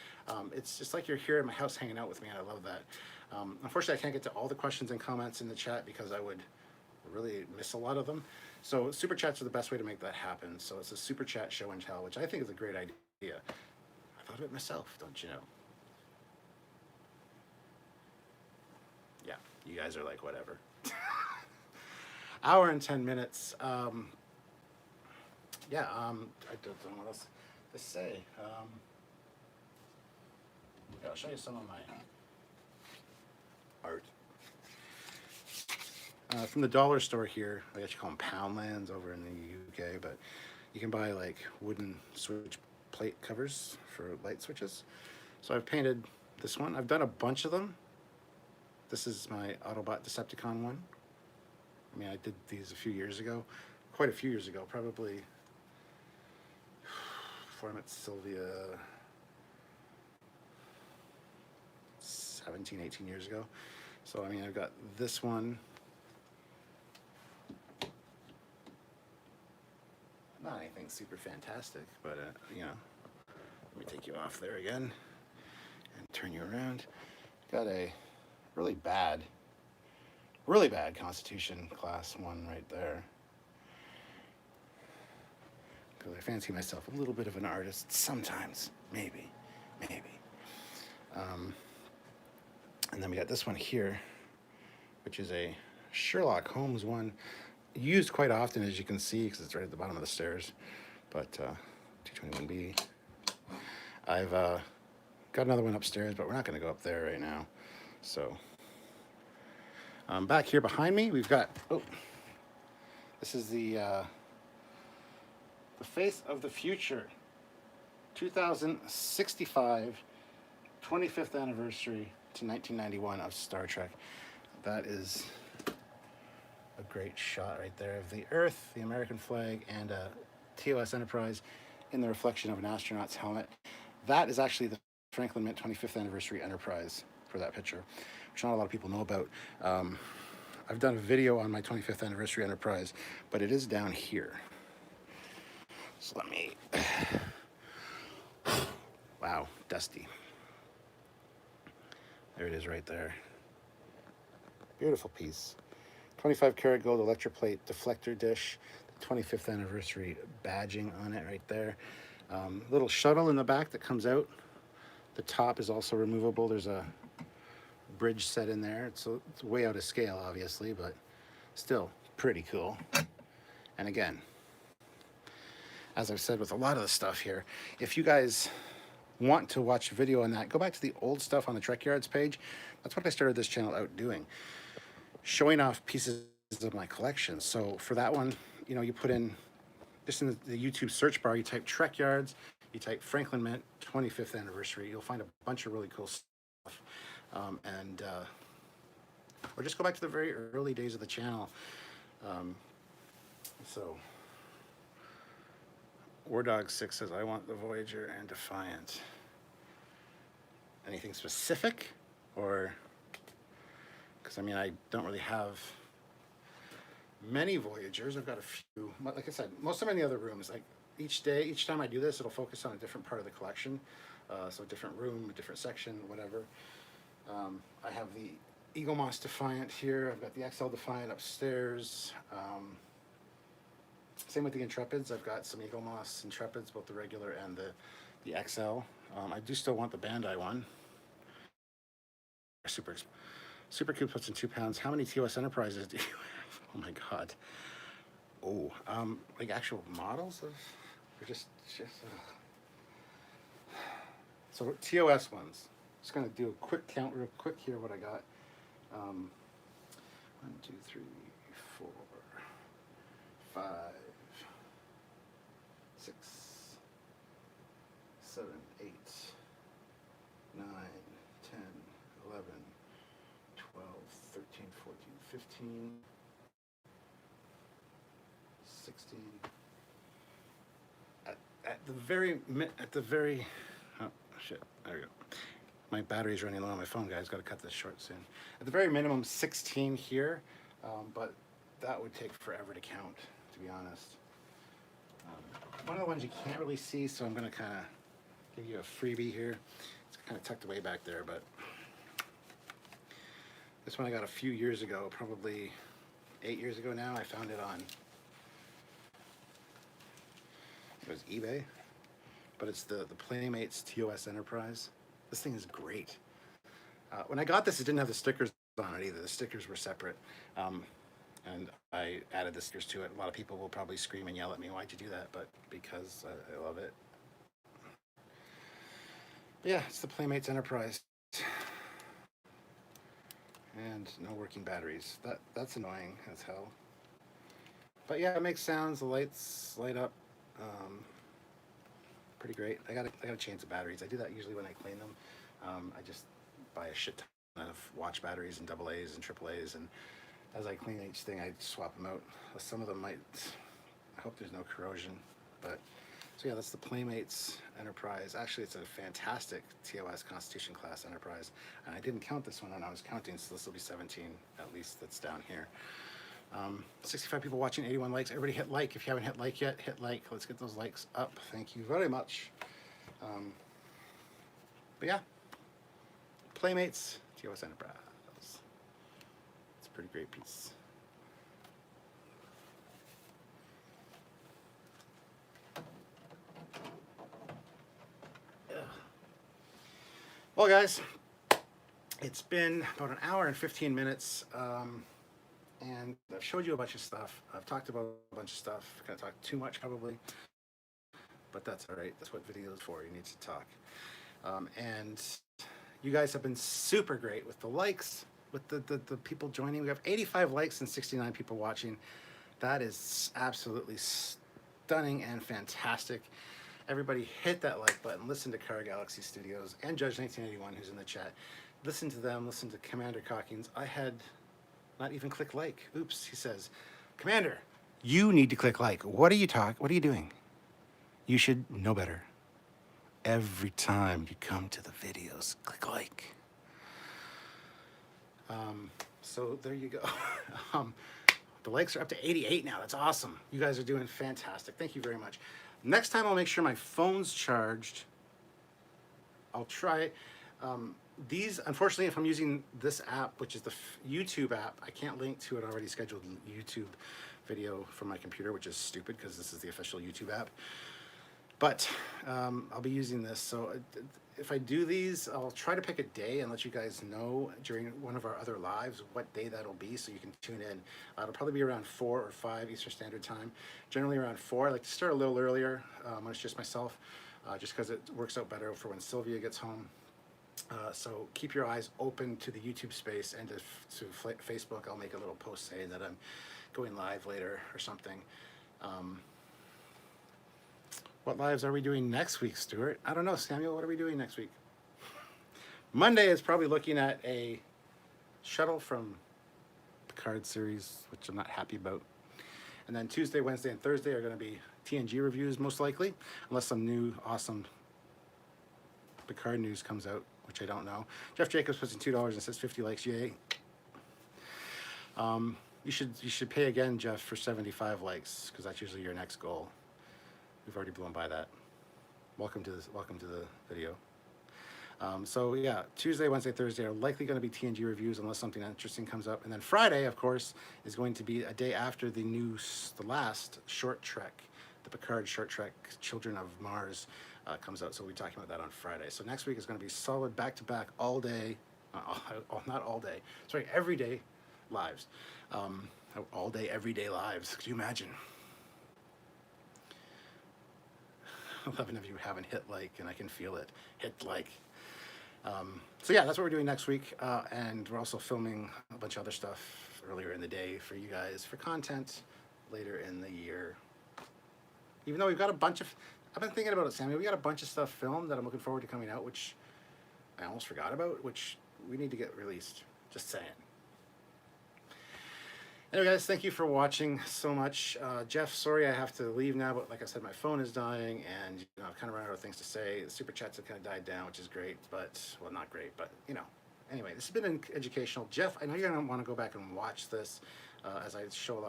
It's just like you're here in my house hanging out with me, and I love that. Unfortunately, I can't get to all the questions and comments in the chat because I would really miss a lot of them. So super chats are the best way to make that happen. So it's a super chat show and tell, which I think is a great idea. I thought of it myself, don't you know? You guys are like, whatever. Hour and 10 minutes. Yeah, I don't know what else to say. I'll show you some of my art. From the dollar store here, I guess you call them Poundlands over in the UK, but you can buy like wooden switch plate covers for light switches. So I've painted this one. I've done a bunch of them. This is my Autobot Decepticon one. I mean, I did these a few years ago, quite a few years ago, probably before I met Sylvia 17, 18 years ago. So, I mean, I've got this one. Not anything super fantastic, but, you know, let me take you off there again and turn you around. Got a really bad Constitution Class 1 right there. Because I fancy myself a little bit of an artist sometimes, maybe. And then we got this one here, which is a Sherlock Holmes one, used quite often, as you can see, because it's right at the bottom of the stairs. But 221B. I've got another one upstairs, but we're not going to go up there right now. So back here behind me, we've got, this is the Face of the Future, 2065, 25th anniversary to 1991 of Star Trek. That is a great shot right there of the Earth, the American flag, and a TOS Enterprise in the reflection of an astronaut's helmet. That is actually the Franklin Mint 25th anniversary Enterprise for that picture, which not a lot of people know about. I've done a video on my 25th anniversary Enterprise, but it is down here. So let me, wow, dusty. There it is right there. Beautiful piece. 25 karat gold electroplate deflector dish, the 25th anniversary badging on it right there. Little shuttle in the back that comes out. The top is also removable. There's a bridge set in there. It's way out of scale, obviously, but still pretty cool. And again, as I've said with a lot of the stuff here, if you guys want to watch a video on that, go back to the old stuff on the Trekyards page. That's what I started this channel out doing, showing off pieces of my collection. So for that one, you know, you put in, just in the YouTube search bar, you type Trekyards, you type Franklin Mint 25th anniversary, you'll find a bunch of really cool stuff. Or just go back to the very early days of the channel. So Wardog6 says, I want the Voyager and Defiant. Anything specific? Or, because I mean, I don't really have many Voyagers. I've got a few. Like I said, most of them in the other rooms. Like each time I do this, it'll focus on a different part of the collection. So a different room, a different section, whatever. I have the Eagle Moss Defiant here. I've got the XL Defiant upstairs. Same with the Intrepids. I've got some Eagle Moss Intrepids, both the regular and the XL. I do still want the Bandai one. Super Cube puts in 2 pounds. How many TOS Enterprises do you have? Oh my God. Oh, like actual models of, or just so TOS ones. Just gonna do a quick count real quick here. What I got. 1, 2, 3, 4, 5, 6, 7, 8, 9, 10, 11, 12, 13, 14, 15, 16. At the very, oh shit, there we go. My battery's running low on my phone, guys. Got to cut this short soon. At the very minimum, 16 here, but that would take forever to count, to be honest. One of the ones you can't really see, so I'm going to kind of give you a freebie here. It's kind of tucked away back there, but this one I got a few years ago, probably 8 years ago now. I found it on, it was eBay, but it's the Playmates TOS Enterprise. This thing is great. When I got this, it didn't have the stickers on it either. The stickers were separate. And I added the stickers to it. A lot of people will probably scream and yell at me, why'd you do that? But because I love it. But yeah, it's the Playmates Enterprise. And no working batteries. That's annoying as hell. But yeah, it makes sounds. The lights light up. Pretty great. I gotta change the batteries. I do that usually when I clean them. I just buy a shit ton of watch batteries and AA's and AAA's, and as I clean each thing, I swap them out. Some of them might. I hope there's no corrosion. But so yeah, that's the Playmates Enterprise. Actually, it's a fantastic TOS Constitution class Enterprise, and I didn't count this one when I was counting, so this will be 17 at least. That's down here. 65 people watching, 81 likes. Everybody hit like. If you haven't hit like yet, hit like. Let's get those likes up. Thank you very much. But yeah, Playmates, TOS Enterprise. It's a pretty great piece. Well, guys, it's been about an hour and 15 minutes. And I've showed you a bunch of stuff. I've talked about a bunch of stuff. Kind of talked too much probably, but that's all right. That's what video is for. You need to talk. And you guys have been super great with the likes, with the people joining. We have 85 likes and 69 people watching. That is absolutely stunning and fantastic. Everybody hit that like button. Listen to Car Galaxy Studios and Judge 1981, who's in the chat. Listen to them. Listen to Commander Cockings. I had not even click like. Oops, he says, Commander, you need to click like. What are you doing? You should know better. Every time you come to the videos, click like. So there you go. The likes are up to 88 now. That's awesome. You guys are doing fantastic. Thank you very much. Next time I'll make sure my phone's charged. I'll try it. These, unfortunately, if I'm using this app, which is the YouTube app, I can't link to an already scheduled YouTube video from my computer, which is stupid because this is the official YouTube app. But I'll be using this. So if I do these, I'll try to pick a day and let you guys know during one of our other lives what day that'll be, so you can tune in. It'll probably be around 4 or 5 Eastern Standard Time. Generally around 4. I like to start a little earlier when it's just myself, just because it works out better for when Sylvia gets home. So keep your eyes open to the YouTube space and to Facebook. I'll make a little post saying that I'm going live later or something. What lives are we doing next week, Stuart? I don't know, Samuel, what are we doing next week? Monday is probably looking at a shuttle from the card series, which I'm not happy about. And then Tuesday, Wednesday, and Thursday are going to be TNG reviews, most likely, unless some new awesome Picard news comes out, which I don't know. Jeff Jacobs puts in $2 and says 50 likes, yay. You should pay again, Jeff, for 75 likes, because that's usually your next goal. We've already blown by that. Welcome to the video. So yeah, Tuesday, Wednesday, Thursday are likely going to be TNG reviews unless something interesting comes up. And then Friday, of course, is going to be a day after the last short trek, the Picard short trek, Children of Mars, comes out. So we'll be talking about that on Friday. So next week is going to be solid back-to-back all day, not all day, sorry, every day lives. All day, everyday lives. Could you imagine? 11 of you haven't hit like, and I can feel it. Hit like. So yeah, that's what we're doing next week. And we're also filming a bunch of other stuff earlier in the day for you guys for content later in the year. Even though we've got a bunch of, I've been thinking about it, Sammy. We got a bunch of stuff filmed that I'm looking forward to coming out, which I almost forgot about, which we need to get released. Just saying. Anyway, guys, thank you for watching so much. Jeff, sorry I have to leave now, but like I said, my phone is dying, and I've kind of run out of things to say. The super chats have kind of died down, which is great, but, well, not great, but, Anyway, this has been educational. Jeff, I know you're going to want to go back and watch this as I show a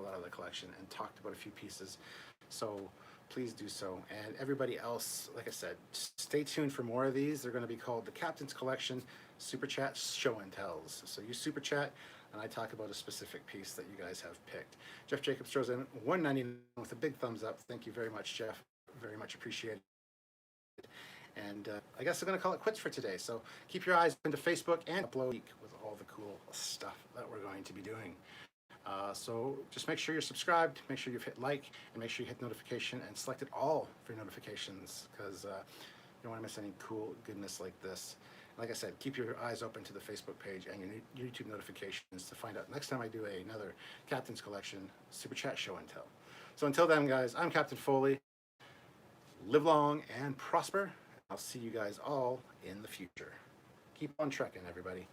lot of the collection and talked about a few pieces. So please do so. And everybody else, like I said, stay tuned for more of these. They're going to be called the Captain's Collection Super Chat Show and Tells. So you super chat, and I talk about a specific piece that you guys have picked. Jeff Jacobs throws in $1.99 with a big thumbs up. Thank you very much, Jeff. Very much appreciated. And I guess I'm going to call it quits for today. So keep your eyes open to Facebook and upload with all the cool stuff that we're going to be doing. So just make sure you're subscribed, make sure you've hit like, and make sure you hit notification and select it all for notifications, because you don't want to miss any cool goodness like this. Like I said, keep your eyes open to the Facebook page and your YouTube notifications to find out next time I do another Captain's Collection Super Chat show and tell. So until then, guys, I'm Captain Foley. Live long and prosper. I'll see you guys all in the future. Keep on trekking, everybody.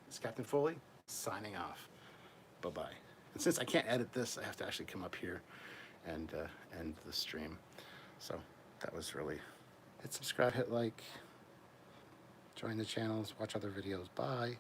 It's Captain Foley signing off. Bye-bye. And since I can't edit this, I have to actually come up here and end the stream. So that was really... Hit subscribe, hit like, join the channels, watch other videos. Bye.